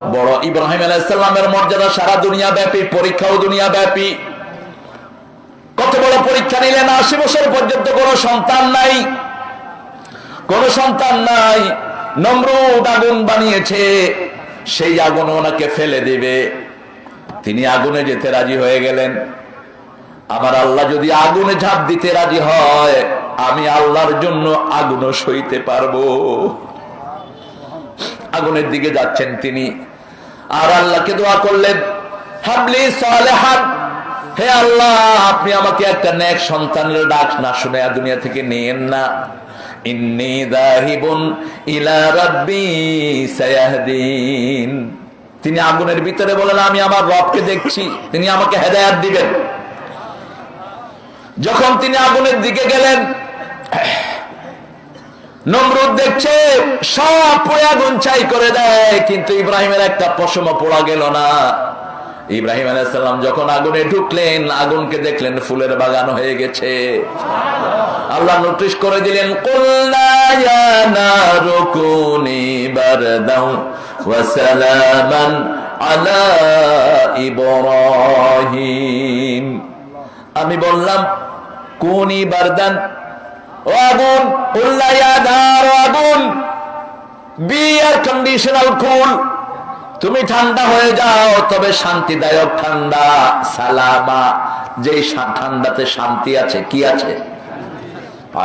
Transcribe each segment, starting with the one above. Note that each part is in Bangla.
বড় ইব্রাহিম আলাইহিস সালামের মর্যাদা সারা দুনিয়া ব্যাপী, পরীক্ষাও দুনিয়া ব্যাপী। কত বড় পরীক্ষা নিলেন, 80 বছর পর্যন্ত কোনো সন্তান নাই, কোন সন্তান নাই। নমরুদ আগুন বানিয়েছে, সেই আগুন ওনাকে ফেলে দিবে, তিনি আগুনে যেতে রাজি হয়ে গেলেন। আমার আল্লাহ যদি আগুনে ঝাঁপ দিতে রাজি হয়, আমি আল্লাহর জন্য আগুনও সইতে পারবো। আগুনের দিকে যাচ্ছেন তিনি, আর আল্লাহকে দোয়া করলেন, হাবলি সালেহান, হে আল্লাহ আপনি আমাকে একটা নেক সন্তানের ডাক না শুনে দুনিয়া থেকে নিয়েন না। ইন্নী যাহিবুন ইলা রাব্বি সায়াহদিন। তিনি আগুনের ভিতরে বলেন, আমি আমার রবকে দেখছি, তিনি আমাকে হেদায়েত দিবেন। যখন তিনি আগুনের দিকে গেলেন, নমরুদ দেখছে সব পুড়ে আগুন ছাই করে দেয়, কিন্তু ইব্রাহিমের একটা পশমও পোড়া গেল না। ইব্রাহিম আলাইহিস সালাম যখন আগুনে ঢুকলেন, আগুনকে দেখলেন ফুলের বাগান হয়ে গেছে। আল্লাহ নোটিশ করে দিলেন, কুল্লা ইয়া নারু কুনি বারদাও ওয়া সালামান আলা ইব্রাহিম। আমি বললাম কুনি বারদান, ও আগুন, কুল্লা ইয়া নারু আগুন, বি এয়ার কন্ডিশনাল কুল, তুমি ঠান্ডা হয়ে যাও, তবে শান্তিদায়ক ঠান্ডা। সালামা, যে ঠান্ডাতে শান্তি আছে, কি আছে?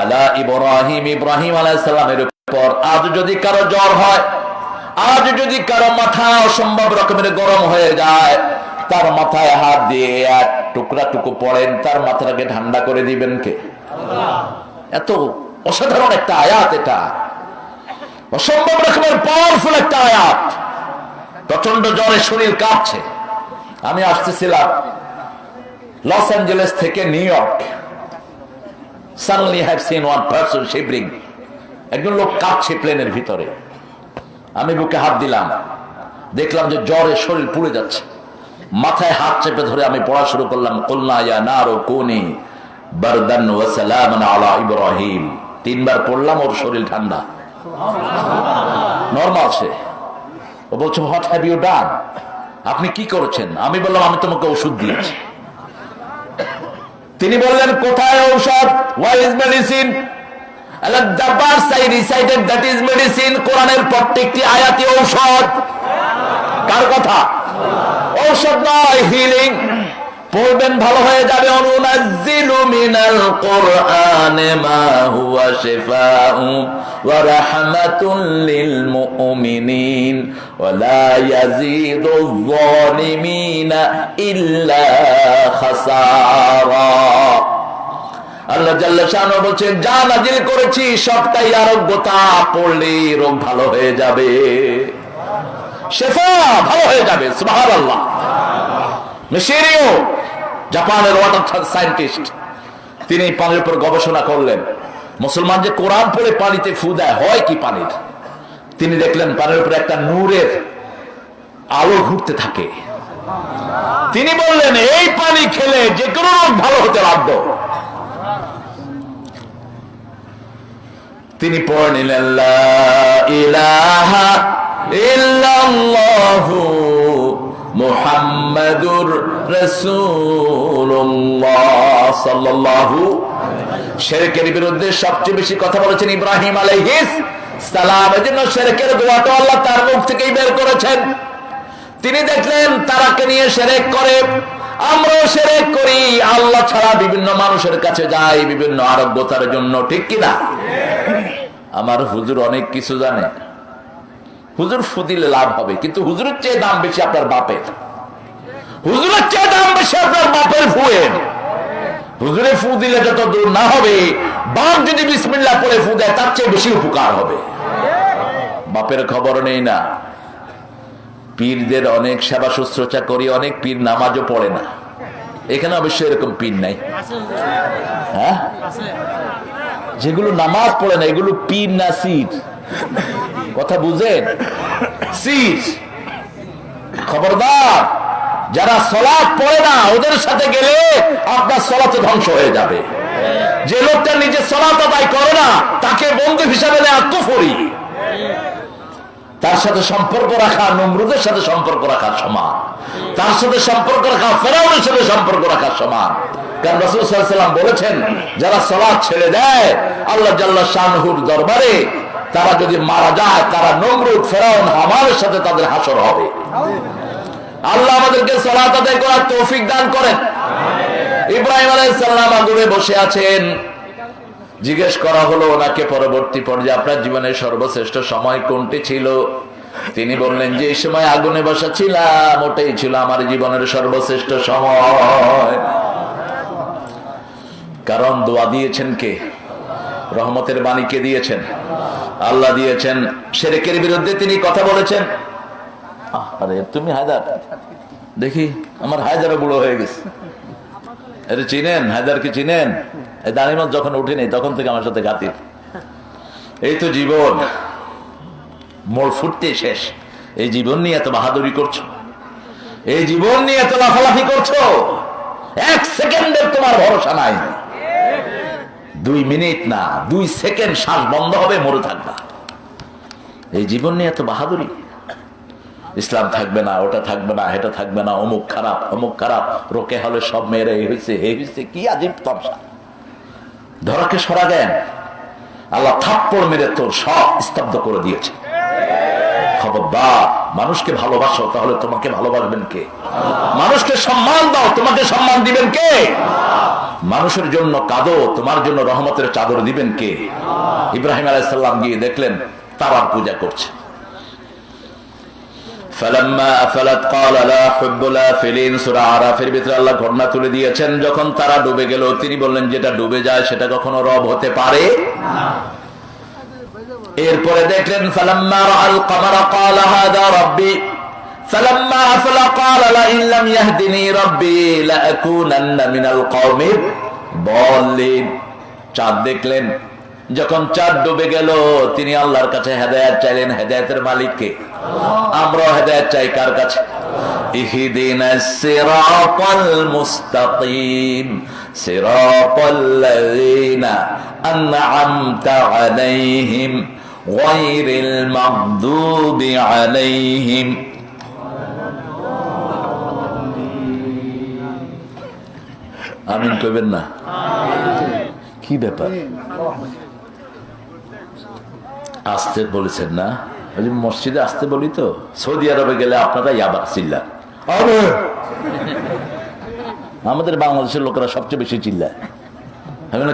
আলা ইব্রাহিম, ইব্রাহিম আলাইহিস সালামের উপর। আজ যদি কারো জ্বর হয়, আজ যদি কারো মাথা অসম্ভব রকমের গরম হয়ে যায়, তার মাথায় হাত দিয়ে এক টুকরা টুকু পড়েন, তার মাথাটাকে ঠান্ডা করে দিবেন কে? আল্লাহ। এত অসাধারণ একটা আয়াত, এটা অসম্ভব রকমের পাওয়ারফুল একটা আয়াত। প্রচন্ড জ্বরে শরীর কাঁপছে। আমি আসতেছিলাম লস অ্যাঞ্জেলেস থেকে new York. Suddenly I have seen one person shivering. একজন লোক কাঁপছে প্লেনের ভিতরে। আমি বুকে হাত দিলাম, দেখলাম যে জ্বরে শরীর পুড়ে যাচ্ছে। মাথায় হাত চেপে ধরে আমি পড়া শুরু করলাম, কুলনা ইয়া নারু কুনি বারদান ওয়া সালামান আলা ইব্রাহিম। 3 বার পড়লাম, ওর শরীর ঠান্ডা, নরমাল সে। ও বলছে, হোয়াট হ্যাভ ইউ ডান, আপনি কি করেছেন? আমি বললাম, আমি তোমাকে ওষুধ দিয়েছি। তিনি বললেন, কোথায় ঔষধ? What is medicine? the verse I recited, that is medicine. কোরআনের প্রত্যেকটি আয়াতে ঔষধ। কার কথা? ঔষধ নয়, হিলিং। পড়বেন ভালো হয়ে যাবে। অনুনাজ্জিলু মিনাল কুরআনি মা হুয়া শিফাউ ওয়া রাহমাতুল লিল মুমিনিন ওয়া লা ইয়াজিদুয যালিমিনা ইল্লা খাসারা। আল্লাহ জাল্লা শানহু বলেন, যা নাজিল করেছি সবটাই আরোগ্যতা, পড়লেই রোগ ভালো হয়ে যাবে, শিফা ভালো হয়ে যাবে। সুবহানাল্লাহ। মিশরীয় জাপানের ওয়াটার সায়েন্টিস্ট, তিনি পানির উপর গবেষণা করলেন, মুসলমান যে কোরআন পড়ে পানিতে ফু দেয়, হয় কি পানির? তিনি দেখলেন পানির উপরে একটা নূরের আলো ঘুরতে থাকে। তিনি বললেন, এই পানি খেলে যে কোনো রোগ ভালো হতে বাধ্য। তিনি পড়ে নিলেন, লা ইলাহা ইল্লাল্লাহু মুহাম্মাদুর রাসূলুল্লাহ সাল্লাল্লাহু। শিরকের বিরুদ্ধে সবচেয়ে বেশি কথা বলেছেন ইব্রাহিম আলাইহিস সালাম। এজন্য শিরকের দোয়াটা আল্লাহ তার মুখ থেকেই বের করেছেন। তিনি দেখলেন তারাকে নিয়ে শিরক করে, আমরাও শিরক করি, আল্লাহ ছাড়া বিভিন্ন মানুষের কাছে যাই বিভিন্ন আরোগ্যতার জন্য, ঠিক কিনা? আমার হুজুর অনেক কিছু জানে, হুজুর ফু দিলে লাভ হবে, কিন্তু হুজুরের চেয়ে দাম বেশি আপনার বাপের। হুজুরের চেয়ে দাম বেশি আপনার বাপের ফুয়ের। হুজুরে ফু দিলে যত দূর না হবে, বাপ যদি বিসমিল্লাহ পড়ে ফু দেয় তার চেয়ে বেশি উপকার হবে। বাপের খবর নেই না। পীরদের অনেক সেবা শুশ্রূষা করি, অনেক পীর নামাজও পড়ে না। এখানে অবশ্যই এরকম পীর নাই, হ্যাঁ? যেগুলো নামাজ পড়ে না এগুলো পীর না সির, কথা বুঝেন? সির। খবরদার, যারা সালাত পড়ে না ওদের সাথে গেলে আপনার সালাত ধ্বংস হয়ে যাবে। যে লোকটা নিজে সালাত আদায় করে না তাকে বন্ধু হিসাবে নেওয়া কুফরি। তার সাথে সম্পর্ক রাখা নমরুদের সাথে সম্পর্ক রাখার সমান, তার সাথে সম্পর্ক রাখা ফেরাউনের সাথে সম্পর্ক রাখার সমান। কারণ রাসূল সাল্লাল্লাহু আলাইহি ওয়াসাল্লাম বলেছেন, যারা সালাত ছেড়ে দেয় আল্লাহ জাল্লা শানহুর দরবারে, তারা যদি মারা যায় তারা নমরুদ ফেরাউন হামানের সাথে তাদের হাসর হবে। আল্লাহ আমাদেরকে সালাত আদায় করার তৌফিক দান করেন। ইব্রাহিম আলাইহিস সালাম আগুনে বসে আছেন, জিজ্ঞেস করা হলো ওনাকে পরবর্তী পর্যায়ে আপনার জীবনের সর্বশ্রেষ্ঠ সময় কোনটি ছিল? তিনি বললেন যে এই সময় আগুনে বসা ছিলাম ওটাই ছিল আমার জীবনের সর্বশ্রেষ্ঠ সময়। কারণ দোয়া দিয়েছেন কে? রহমতের বাণী কে দিয়েছেন? আল্লাহ দিয়েছেন। শিরকের বিরুদ্ধে তিনি কথা বলেছেন। আরে তুমি হায়দার, দেখি আমার হায়দারও বুড়ো হয়ে গেছে। আরে চিনেন হায়দারকে? চিনেন? এই দাঁড়িমত যখন উঠেনি তখন থেকে আমার সাথে ঘাতির। এই তো জীবন, মোড় ফুটতে শেষ। এই জীবন নিয়ে এত বাহাদুরি করছো, এই জীবন নিয়ে এত লাফালাফি করছো, এক সেকেন্ডের তোমার ভরসা নাই। 2 মিনিট না 2 সেকেন্ড শ্বাস বন্ধ হবে, মরে থাকবা। এই জীবন নিয়ে এত বাহাদুরি। ইসলাম থাকবে না, ওটা থাকবে না, এটা থাকবে না, অমুক খারাপ অমুক খারাপ, রোকে হলে সব মেয়েরা এই হয়েছে এই হয়েছে, কি আজীব তামসা। ধরাকে সরা জ্ঞান আল্লাহ থাপ্পড় মেরে তোর সব স্তব্ধ করে দিয়েছে। খবরদার, মানুষকে ভালোবাসো তাহলে তোমাকে ভালোবাসবেন কে? মানুষকে সম্মান দাও, তোমাকে সম্মান দিবেন কে? মানুষের জন্য কাঁদো, তোমার জন্য রহমতের চাদর দিবেন কে? ইব্রাহিম আলাইহিস সালাম গিয়ে দেখলেন তারার পূজা করছে। ফালাম্মা আফালাত ক্বালা লা হুব্বুল আফিলিন, সূরা আরাফের ভিতরে আল্লাহ ঘটনা তুলে দিয়েছেন। যখন তারা ডুবে গেল তিনি বললেন যেটা ডুবে যায় সেটা কখনো রব হতে পারে না। এরপরে দেখলেন ফালাম্মা রাআল কমারা ক্বালা হাযা রাব্বি ফালাম্মা আফলা ক্বালা লা ইন লাম ইয়াহদিনি রাব্বি লা আকুনান্না মিনাল কওমিদ দাল্লিন। চাঁদ দেখলেন, যখন চাঁদ ডুবে গেল তিনি আল্লাহর কাছে হেদায়েত চাইলেন। হেদায়েতের মালিক কে? আমরা হেদায়েত চাই কার কাছে? ইহদিনাস সিরাতাল মুস্তাকিম সিরাতাল লাযিনা আন'আমতা আলাইহিম গায়রিল মাগদুবি আলাইহিম। আমিন কইবেন না? কি ব্যাপার? আসতে বলেছেন না? মসজিদে আসতে বলি তো। সৌদি আরবে গেলে আপনারা ইয়াবা চিল্লান, আমাদের বাংলাদেশের লোকেরা সবচেয়ে বেশি চিল্লায়।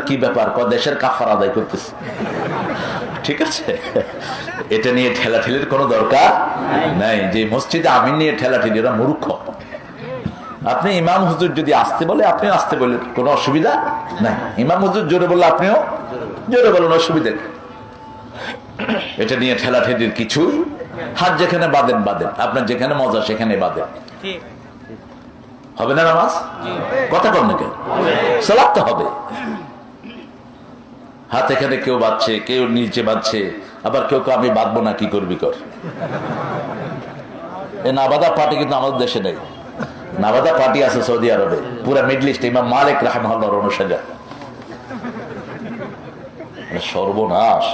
কি ব্যাপার? দেশের কাফার আদায় করতেছে। ঠিক আছে, এটা নিয়ে ঠেলাঠেলির কোনো দরকার নাই। যে মসজিদে আমিন নিয়ে ঠেলাঠেলি, এরা মূর্খ। আপনি ইমাম হুজুর যদি আসতে বলে আপনিও আসতে বলেন, কোনো অসুবিধা নাই। ইমাম হুজুর জোরে বললে আপনিও জোরে বলেন, অসুবিধা। এটা নিয়ে ঠেলাঠেলির কিছুই। হাত যেখানে বাঁধেন বাঁধেন, আপনার যেখানে মজা সেখানে বাঁধেন। হবে না নামাজ? কথা কর না কেন? সালাত তো হবে। হাত এখানে কেউ বাঁধছে, কেউ নিচে বাঁধছে, আবার কেউ আমি বাঁধবো না, কি করবি কর। এই নাবাদা পার্টি কিন্তু আমাদের দেশে নেই। নাবাদা পার্টি আছে সৌদি আরবে, পুরা মিডল ইস্ট। ইমাম মালিক রাহিমাহুল্লাহর অনুসারী। সর্বনাশ,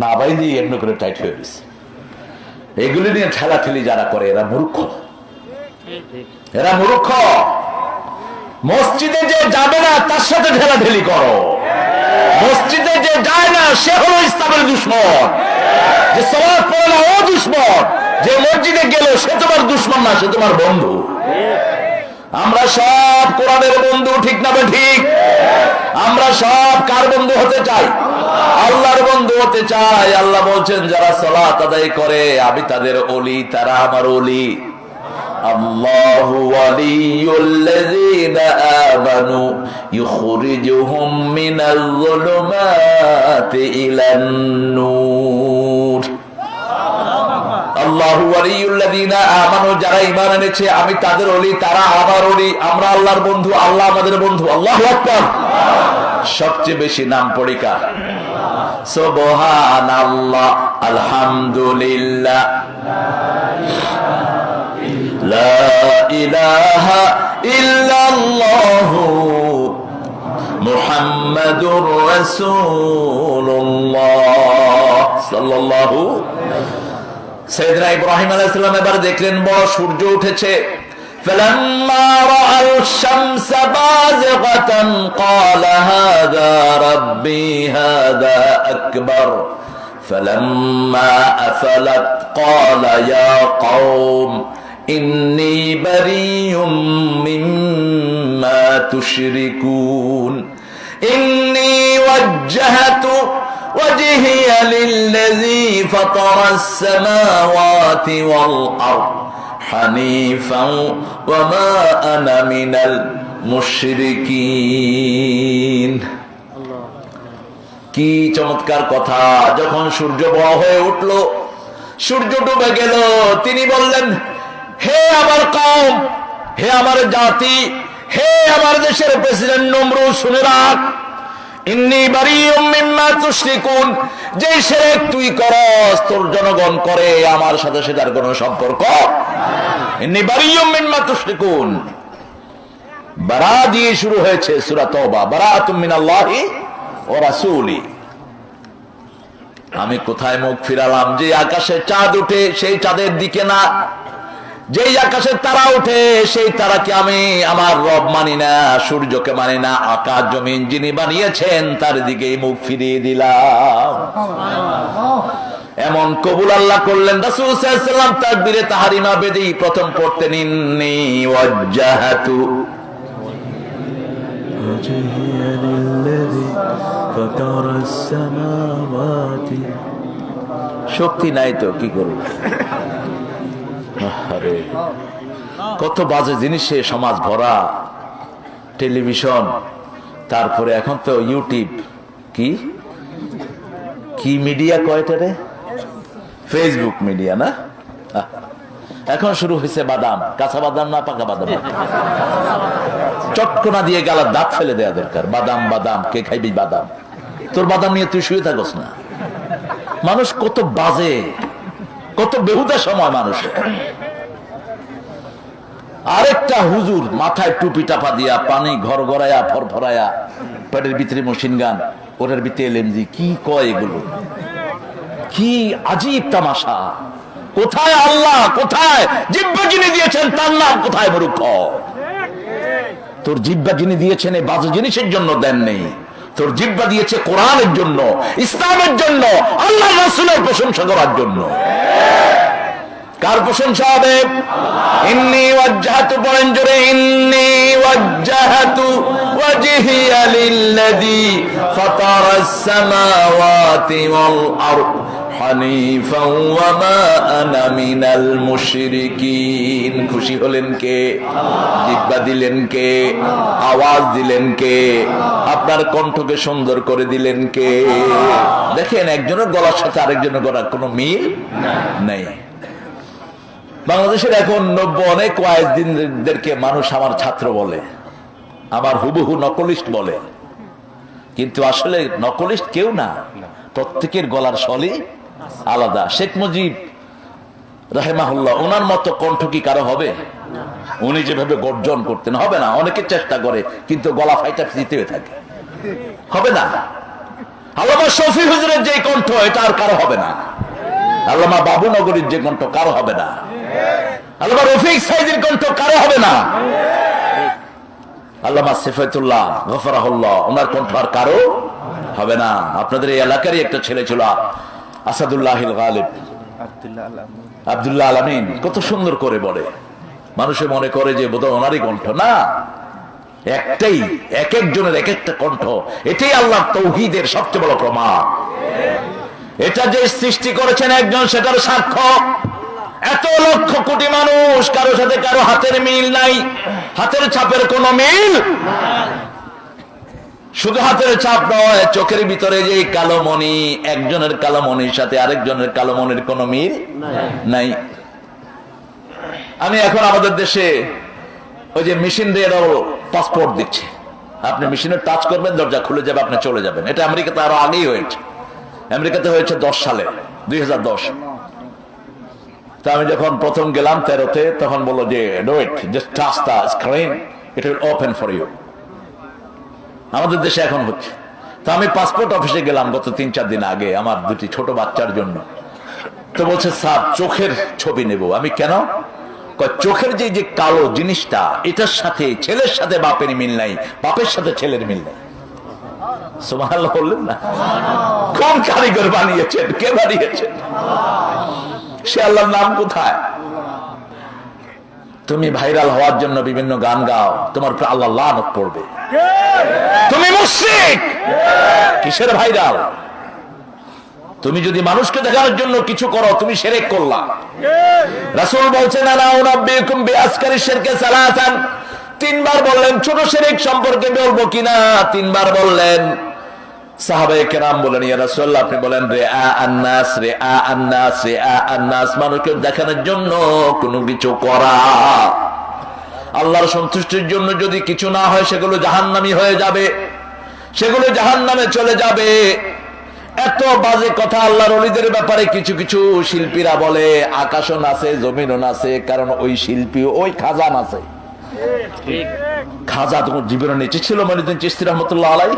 না বাইদি এমনি করে টাইট হয়ে গেছে। এগুলি নিয়ে ঠেলাঠেলি যারা করে এরা মূর্খ, এরা মূর্খ। মসজিদে যে যাবে না তার সাথে ঠেলাঠেলি করো। মসজিদে যে যায় না সে হলো ইসলামের দুশমন। যে সালাত পড়ে না ও দুশমন। যে মসজিদে গেল সে তোমার দুশমন না, সে তোমার বন্ধু। আমরা সব কোরআনের বন্ধু, ঠিক না ঠিক? আমরা সব কার বন্ধু হতে চাই? আল্লাহর বন্ধু হতে চাই। আল্লাহ বলছেন যারা সালাত আদায় করে আমি তাদের ওলি, তারা আমার ওলি। আল্লাহু ওয়ালিয়ুল্লাযীনা আমানু ইখরিজুহুম মিনাল যুলুমাতি ইলান নূর। আল্লাহু ওয়ালিয়ুল্লাযীনা আমানু, যারা ঈমান এনেছে আমি তাদের ওলি, তারা আমার ওলি। আমরা আল্লাহর বন্ধু, আল্লাহ আমাদের বন্ধু। আল্লাহু আকবার। সবচেয়ে বেশি নাম পড়ি কার? সুবহানাল্লাহ, আলহামদুলিল্লাহ, লা ইলাহা ইল্লাল্লাহু মুহাম্মাদুর রাসূলুল্লাহ সাল্লাল্লাহু। সাইয়েদনা ইব্রাহিম আলাইহিস সালাম এবার দেখলেন বড় সূর্য উঠেছে। فلما رأى الشمس بازغة قال هذا ربي هذا أكبر فلما أفلت قال يا قوم إني بريء مما تشركون إني وجهت وجهي للذي فطر السماوات والأرض حنيفا وما أنا من المشركين। কি চমৎকার কথা! যখন সূর্য বড় হয়ে উঠল, সূর্য ডুবে গেল, তিনি বললেন, হে আমার কওম, হে আমার জাতি, হে আমার দেশের প্রেসিডেন্ট নমরুদ, শুনে রাখ, ইন্নী বারিউম মিম্মা তুশরিকুন, যে শিরক তুই করস, তোর জনগণ করে, আমার সাথে সেটার কোনো সম্পর্ক নাই। ইন্নী বারিউম মিম্মা তুশরিকুন, বারা দিয়ে শুরু হয়েছে সূরা তওবা, বারাআতুম মিনাল্লাহি ওয়া রাসূলি। আমি কোথায় মুখ ফিরালাম? যে আকাশে চাঁদ উঠে সেই চাঁদের দিকে না, যেই আকাশের তারা উঠে সেই তারাকে আমি আমার রব মানি না, সূর্যকে মানি না, আকাশ জমিন যিনি বানিয়েছেন তার দিকেই মুখ ফিরিয়ে দিলাম। এমন কবুল আল্লাহ করলেন। রাসূল সাল্লাল্লাহু আলাইহি ওয়াসাল্লাম তাকবীরে তাহরিমা বেদি প্রথম পড়তেন, ইন্নী ওয়াজ্জাহাতু ওয়াজহিয়া লিল্লাযী ফাতারাস সামাওয়াতি। শক্তি নাই তো কি করব? আরে কত বাজে জিনিসে সমাজ ভরা, টেলিভিশন, তারপরে এখন তো ইউটিউব, কি কি মিডিয়া কয়টারে, ফেসবুক মিডিয়া না, এখন শুরু হয়েছে বাদাম, কাঁচা বাদাম না পাকা বাদাম, চটকনা দিয়ে গালার দাঁত ফেলে দেওয়া দরকার। বাদাম বাদাম, কে খাইবি বাদাম? তোর বাদাম নিয়ে তুই শুয়ে থাকস না। মানুষ কত বাজে, কত বেহুদা সময় মানুষ। আরেকটা হুজুর মাথায় টুপি টাপা দিয়া, পানি ঘর গড়াইয়া, ফরফরাইয়া, পেটের ভিতরে মেশিন গান, ওটার ভিতরে এলএমজি, কি কয় এগুলো? কি আজীব তামাশা! কোথায় আল্লাহ? কোথায় জিহ্বা যিনি দিয়েছেন তার নাম কোথায়? মূর্খ! তোর জিহ্বা যিনি দিয়েছেন এই বাজে জিনিসের জন্য দেন নেই, তোর জিহ্বা দিয়েছে কোরআনের জন্য, ইসলামের জন্য, আল্লাহ রাসূলের প্রশংসা করার জন্য। কার প্রশংসা হবে? ইন্নী ওয়াজ্জাহাতু, বলেন জোরে, ইন্নী ওয়াজ্জাহাতু ওয়াজহিয়া লিল্লাযী ফাতারাস সামাওয়াতি ওয়াল আরদ হানিফাও ওয়া মা আনা মিনাল মুশরিকিন। খুশি হলেন কে? জিহ্বা দিলেন কে? আওয়াজ দিলেন কে? আপনার কণ্ঠকে সুন্দর করে দিলেন কে? দেখেন, একজনের গলার সাথে আরেকজনের গলার কোনো মিল নাই। বাংলাদেশের এখন অনেক ওয়াইজদেরকে মানুষ আমার ছাত্র বলে, আমার হুবহু নকলিস্ট বলে, কিন্তু আসলে নকলিস্ট কেউ না, প্রত্যেকের গলার স্বরই আলাদা। শেখ মুজিব রাহিমাহুল্লাহ, ওনার মতো কণ্ঠ কি কারো হবে? উনি যেভাবে গর্জন করতেন, হবে না। অনেকে চেষ্টা করে কিন্তু গলা ফাইটা দিতে থাকে, হবে না। আল্লামা শফি হুজুরের যে কণ্ঠ, এটা আর কারো হবে না। আল্লামা বাবু নগরীর যে কণ্ঠ, কারো হবে না। আল্লামা রফিক সাইদির কণ্ঠ, কারো হবে না। আল্লামা সিফাতুল্লাহ গফরাহুল্লাহ, ওনার কণ্ঠ আর কারো হবে না। আপনাদের এই এলাকারই একটা ছেলে ছিল, আসাদুল্লাহিল গালিব, আব্দুল্লাহ আলামিন, কত সুন্দর করে বলে, মানুষে মনে করে যে বোধহয় ওনারই কণ্ঠ। না, একটাই, এক একজনের এক একটা কণ্ঠ। এটাই আল্লাহ তৌহিদের সবচেয়ে বড় প্রমাণ। এটা যে সৃষ্টি করেছেন একজন, সেটার সাক্ষ্য। এত লক্ষ কোটি মানুষ, কারো সাথে কারো হাতের মিল নাই, হাতের ছাপের কোনো মিল। শুধু হাতের ছাপ নয়, চোখের ভিতরে যে কালো মণি, একজনের কালো মণির সাথে আরেকজনের কালো মণির কোনো মিল নাই। আমি এখন আমাদের দেশে ওই যে মেশিন দিয়ে পাসপোর্ট দিচ্ছে, আপনি মেশিনে টাচ করবেন, দরজা খুলে যাবে, আপনি চলে যাবেন। এটা আমেরিকাতে আরো আগেই হয়েছে। আমেরিকাতে হয়েছে 10 সালে, 2010। তা আমি যখন প্রথম গেলাম 13-তে, তখন বললো যে ডোয়েট, just touch the screen, it will open for you. আমাদের দেশে এখন হচ্ছে। তা আমি পাসপোর্ট অফিসে গেলাম গত 3-4 দিন আগে, আমার 2টি ছোট বাচ্চার জন্য। তো বলছে স্যার চোখের ছবি নেব। আমি কেন? চোখের যে যে কালো জিনিসটা, এটার সাথে ছেলের সাথে বাপের মিল নাই, বাপের সাথে ছেলের মিল নাই। সুবহানাল্লাহ বললেন না? কোন কারিগর বানিয়েছেন? কে বানিয়েছেন? সে আল্লাহর নাম কোথায়? তুমি ভাইরাল হওয়ার জন্য বিভিন্ন গান গাও, তোমার উপর আল্লাহ লানত পড়বে। তুমি মুশরিক। কিসের ভাইরাল? তুমি যদি মানুষকে দেখানোর জন্য কিছু করো, তুমি শিরক করলা। রাসূল বলছেন আলা উনাব্বিকুম বিআসকারি শিরকে সালাসান, তিনবার বললেন ছোট শিরক সম্পর্কে বলবো কিনা, তিনবার বললেন। সাহাবায়ে কেরাম বলেন ইয়া রাসূলুল্লাহ, আপনি বলেন রিআ আন-নাস, রিআ আন-নাস, রিআ আন-নাস, মানুষকে দেখানোর জন্য কোনো কিছু করা। আল্লাহর সন্তুষ্টির জন্য যদি কিছু না হয়, সেগুলো জাহান্নামী হয়ে যাবে, সেগুলো জাহান্নামে চলে যাবে। এত বাজে কথা আল্লাহর ওলিদের ব্যাপারে কিছু কিছু শিল্পীরা বলে, আকাশও নাচে, জমিনও নাচে, কারণ ওই শিল্পী ওই খাজা নাচে। খাজা তো জীবনে নেচেছিল মঈনুদ্দিন চিশতি রাহমাতুল্লাহ আলাইহি।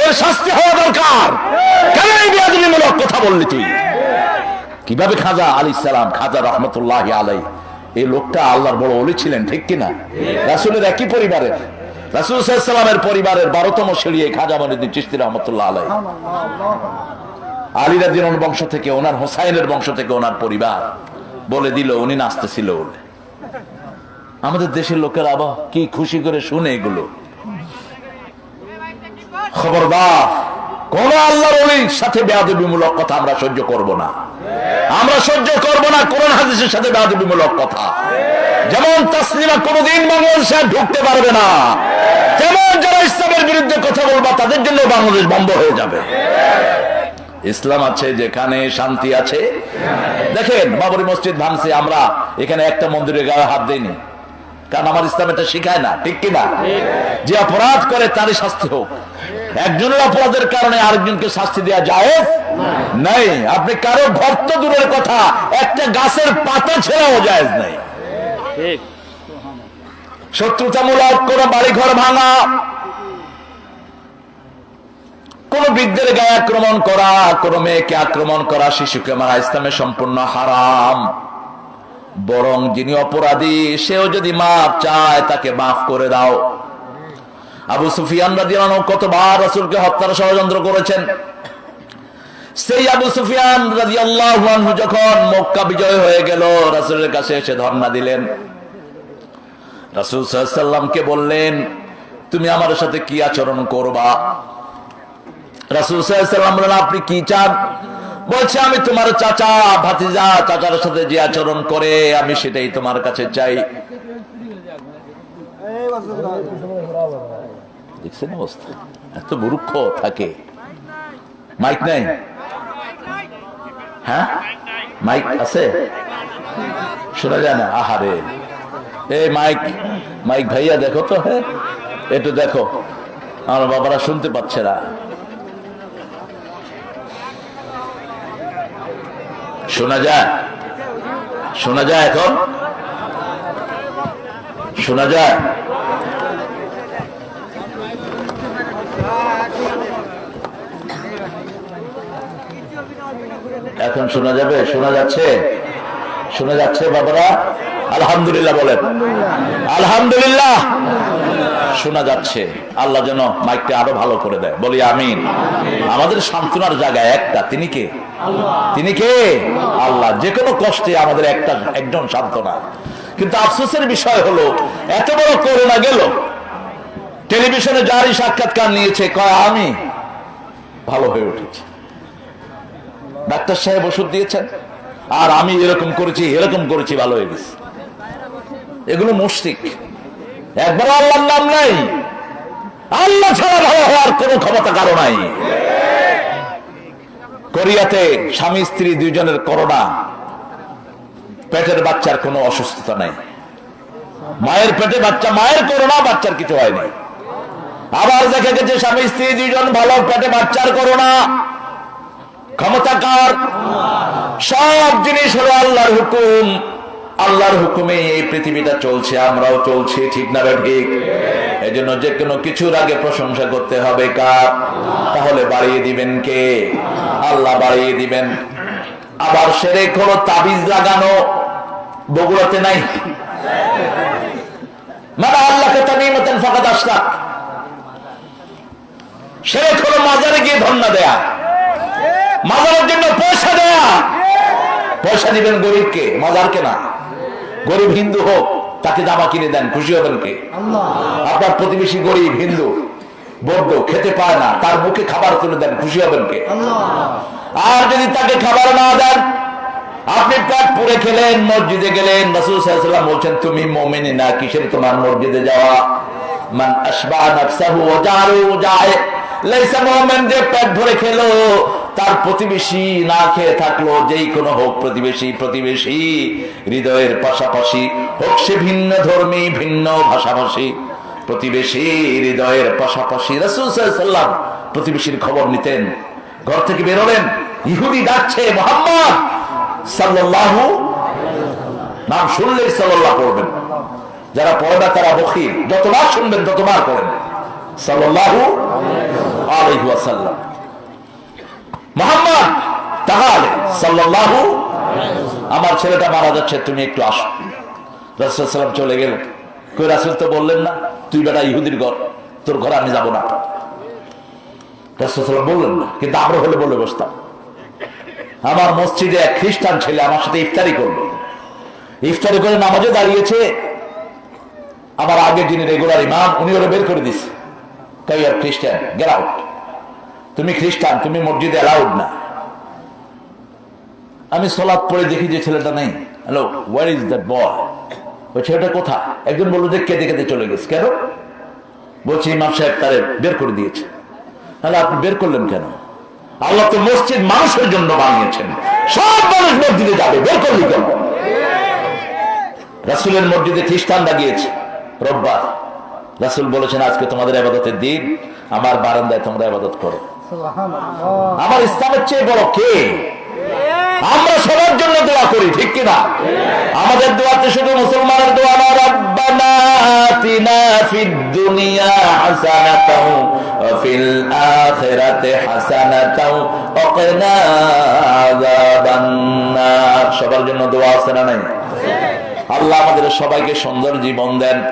এর শাস্তি হওয়া দরকার। কেন এই বেয়াদবিমূলক কথা বললি তুই? কিভাবে খাজা আলাইহিস সালাম, খাজা রাহমাতুল্লাহি আলাইহি, এই লোকটা আল্লাহর বড় ওলি ছিলেন, ঠিক কিনা? রাসূলের একই পরিবারের, রাসূল সাল্লাল্লাহু আলাইহি ওয়াসাল্লামের পরিবারের 12তম সিঁড়ি খাজা মঈনুদ্দিন চিশতি রাহমাতুল্লাহ আলাইহি। আলী রাদিয়াল্লাহু আনহু বংশ থেকে, ওনার হোসাইনের বংশ থেকে ওনার পরিবার, বলে দিল উনি নাচতেছিল বলে। আমাদের দেশের লোকেরা আবার কি খুশি করে শুনে এগুলো। খবরদার, কোন আল্লাহর ওলির সাথে বেয়াদবিমূলক কথা আমরা সহ্য করব না। আমরা সহ্য করব না কোরআন হাদিসের সাথে বেয়াদবিমূলক কথা। যেমন তাসলিমা কোনদিন বাংলাদেশে ঢুকতে পারবে না, তেমন যারা ইসলামের বিরুদ্ধে কথা বলবা তাদের জন্য বাংলাদেশ বন্ধ হয়ে যাবে। ইসলাম আছে যেখানে, শান্তি আছে। দেখেন বাবরি মসজিদ ভাঙছে, আমরা এখানে একটা মন্দিরের গায়ে হাত দেইনি, কারণ আমার ইসলাম এটা শিখায় না, ঠিক কিনা? যে অপরাধ করে তারই শাস্তি হোক। একজনের অপরাধের কারণে আরেকজনকে শাস্তি দেওয়া জায়েজ নাই। আপনি কারো ঘর তো দূরের কথা, একটা গাছের পাতা ছেড়াও জায়েজ নাই। শত্রুতামূলক কোন বাড়ি ঘর ভাঙা, কোন বৃদ্ধের গায়ে আক্রমণ করা, কোন মেয়েকে আক্রমণ করা, শিশুকে মারা ইসলামে সম্পূর্ণ হারাম। বরং যিনি অপরাধী সেও যদি মাফ চায়, তাকে মাফ করে দাও। আবু সুফিয়ান রাদিয়াল্লাহু আনহু কতবার রাসূলকে হত্যার ষড়যন্ত্র করেছেন। সেই আবু সুফিয়ান রাদিয়াল্লাহু আনহু যখন মক্কা বিজয় হয়ে গেল, রাসূলের কাছে এসে ধর্ণা দিলেন। রাসূল সাল্লাল্লাহু আলাইহি ওয়াসাল্লামকে বললেন, তুমি আমার সাথে কি আচরণ করবা? রাসূল সাল্লাল্লাহু আলাইহি ওয়াসাল্লাম বললেন, আপনি কি চান? বলছে, আমি তোমার চাচা, ভাতিজা, চাচার সাথে যে আচরণ করে আমি সেটাই তোমার কাছে চাই। দেখছেন অবস্থা, এত মূর্খ থাকে। মাইক নাই? হ্যাঁ মাইক আছে, শোনা যায় না? আহারে, এই মাইক, মাইক ভাইয়া দেখো তো, হ্যাঁ একটু দেখো, আমার বাবারা শুনতে পাচ্ছে না। শোনা যায়? শোনা যায়? এখন শোনা যায়? এখন শোনা যাবে? শোনা যাচ্ছে? শোনা যাচ্ছে বাবারা? আলহামদুলিল্লাহ বলেন। আলহামদুলিল্লাহ শোনা যাচ্ছে। আল্লাহ যেন মাইকটা আরো ভালো করে দেয়, বলি আমিন। আমাদের সান্ত্বনার জায়গা একটা, তিনি কে? তিনি কে? আল্লাহ। যে কোনো কষ্টে আমাদের একজন সান্ত্বনা। কিন্তু আফসোসের বিষয় হলো, এত বড় করোনা গেল, টেলিভিশনে যারই সাক্ষাৎকার নিয়েছে কয় আমি ভালো হয়ে উঠেছি, ডাক্তার সাহেব ওষুধ দিয়েছেন, আর আমি এরকম করেছি এরকম করেছি, ভালো হয়ে গেছি। এগুলো মুশরিক। একবার আল্লাহর নাম নাই, আল্লাহ ছাড়া ভালো হওয়ার কোন ক্ষমতা কারো নাই। কোরিয়াতে স্বামী স্ত্রী দুইজনের করোনা, পেটের বাচ্চার কোনো অসুস্থতা নাই। মায়ের পেটে বাচ্চা, মায়ের করোনা, বাচ্চার কিছু হয়নি। আবার দেখা গেছে স্বামী স্ত্রী দুইজন ভালো, পেটে বাচ্চার করোনা। ক্ষমতা কার? সব জিনিস হলো আল্লাহর হুকুম। আল্লাহর হুকুমে এই পৃথিবীটা চলছে, আমরাও চলছি, ঠিক না ঠিক? এই জন্য যে কোনো কিছুর আগে প্রশংসা করতে হবে কার? তাহলে বাড়িয়ে দিবেন কে? আল্লাহ বাড়িয়ে দিবেন। আবার শিরক হলো তাবিজ লাগানো, বগুড়াতে নাই? মানে আল্লাহকে তামিমাতান ফাকাদ আশরাক। শিরক হলো মাজারে গিয়ে ধর্ণা দেয়া, মাজারের জন্য পয়সা দেয়া। পয়সা দিবেন গরিবকে, মাজারকে না। গরিব হিন্দু হোক, তাকে জামা কিনে দেন, খুশি হবেন কে? আপনার প্রতিবেশী গরিব হিন্দু, বৌদ্ধ, খেতে পায় না, তার মুখে খাবার তুলে দেন, খুশি হবেন কে? আর যদি তাকে খাবার না দেন, আপনি পেট পুরে খেলেন, মসজিদে গেলেন, রাসূল সাল্লাল্লাহু আলাইহি ওয়াসাল্লাম বলছেন তুমি মুমিন না, কিসের তোমার মসজিদে যাওয়া? মান আশবা নাফসাহু ওয়া জারু জায়, লাইসা মুমিন। যে পেট ভরে খেলো, তার প্রতিবেশী না খেয়ে থাকলো, যেই কোনো হোক প্রতিবেশী, প্রতিবেশী হৃদয়ের পাশাপাশি হোক, সে ভিন্ন ধর্মী, ভিন্ন ভাষাভাষী, প্রতিবেশী হৃদয়ের পাশাপাশি। রাসূল সাল্লাল্লাহু আলাইহি ওয়াসাল্লাম প্রতিবেশীর খবর নিতেন। ঘর থেকে বেরোলেন, ইহুদি ডাকছে মুহাম্মদ সাল্লাল্লাহু, নাম শুনলেই সাল্লাল্লাহু পড়বেন। যারা পড়ে না তারা বখিল, যতবার শুনবেন ততবার পড়েন সাল্লাল্লাহু আলাইহি ওয়াসাল্লাম। মুহাম্মদ তাআলা সাল্লাল্লাহু, আমার ছেলেটা মারা যাচ্ছে, তুমি একটু আসো। রাসূল সাল্লাল্লাহু আলাইহি ওয়াসাল্লাম চলে গেলেন। কই রাসূল তো বললেন না তুই বেটা ইহুদির ঘর, তোর ঘরে আমি যাব না। রাসূল সাল্লাল্লাহু আলাইহি ওয়াসাল্লাম বললেন না, কিন্তু আমরা হলে বলে বসতাম। আমার মসজিদে এক খ্রিস্টান ছেলে আমার সাথে ইফতারি করবে, ইফতারি করে নামাজে দাঁড়িয়েছে। আমার আগে যিনি রেগুলার ইমাম, উনি ওরা বের করে দিচ্ছে, তাই আর খ্রিস্টান, গেট আউট, তুমি খ্রিস্টান, তুমি মসজিদে অ্যালাউড না। আমি সালাত পড়ে দেখি যে ছেলেটা নেই। Hello, where is that boy? ওই ছেলেটা কোথায়? একজন বললো যে কেঁদে কেঁদে চলে গেছে। কেন? বলছি ইমাম সাহেব তারে বের করে দিয়েছে। তাহলে আপনি বের করলেন কেন? আল্লাহ তো মসজিদ মানুষের জন্য বানিয়েছেন, সব মানুষ মসজিদে যাবে, বের করলি কেন? রাসূলের মসজিদে খ্রিস্টানরা গিয়েছে রোববার। রাসূল বলেছেন আজকে তোমাদের ইবাদতের দিন, আমার বারান্দায় তোমরা ইবাদত করো। আমার ইসলামের চেয়ে বড় কে? আমরা সবার জন্য দোয়া করি, ঠিক কিনা? আমাদের দোয়াতে শুধু মুসলমানের দোয়া না, রব্বানা আতিনা ফিদ দুনিয়া হাসানাতাও ওয়া ফিল আখিরাতি হাসানাতাও ওয়া কিনা আযাবান নার। সবার জন্য দোয়া আছে না নাই? আল্লাহ আমাদের সবাইকে সুন্দর জীবন দেন,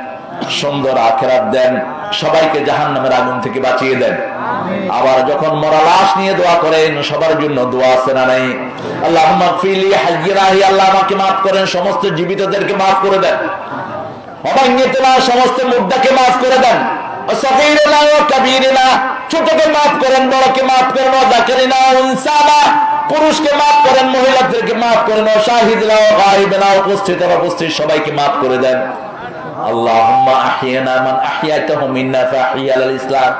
সুন্দর আখিরাত দেন, সবাইকে জাহান্নামের আগুন থেকে বাঁচিয়ে দেন। আবার যখন মরা লাশ নিয়ে দোয়া করেন, সবার জন্য দোয়া আছে না নাই? আল্লাহুম্মা গফিরলি হাইয়্যিরাহি, আল্লাহ আমাকে মাফ করেন, সমস্ত জীবিতদেরকে মাফ করে দেন। অবাঙ্গিতনা, সমস্ত মুর্দাকে মাফ করে দেন। সাগীরানা ওয়া কাবীরানা, ছোটকে মাফ করেন, বড়কে মাফ করেন। যাকারিনা উনসানা, পুরুষকে মাফ করেন, মহিলাদেরকে মাফ করেন। শাহিদনা ওয়া গায়িবানা, উপস্থিত আর উপস্থিত সবাইকে মাফ করে দেন। আল্লাহুম্মা আহিয়ানা মান আহিয়াতাহু মিন্না ফাহিয়া আলাল ইসলাম,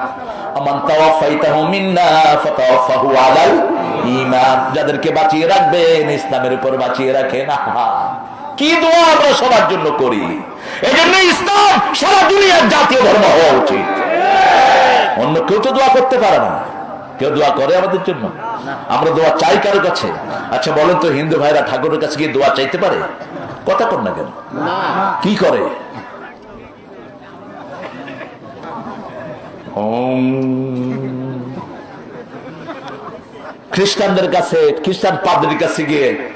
আমান তাওয়াফাইতাহু মিন্না ফাতাওয়াফাহু আলাল ঈমান। যাদেরকে বাঁচিয়ে রাখবেন ইসলামের উপর বাঁচিয়ে রাখেন। কি দোয়া আমরা সবার জন্য করি। এজন্য ইসলাম সারা দুনিয়ার জাতীয় ধর্ম হওয়া উচিত। অন্য কেউ তো দোয়া করতে পারে না। কেউ দোয়া করে আমাদের জন্য? আমরা দোয়া চাই কারো কাছে? আচ্ছা বলেন তো, হিন্দু ভাইরা ঠাকুরের কাছে গিয়ে দোয়া চাইতে পারে? কথা কর না কেন? কি করে? খ্রিস্টানদের কাছে, খ্রিস্টান পাদ্রীর কাছে গিয়ে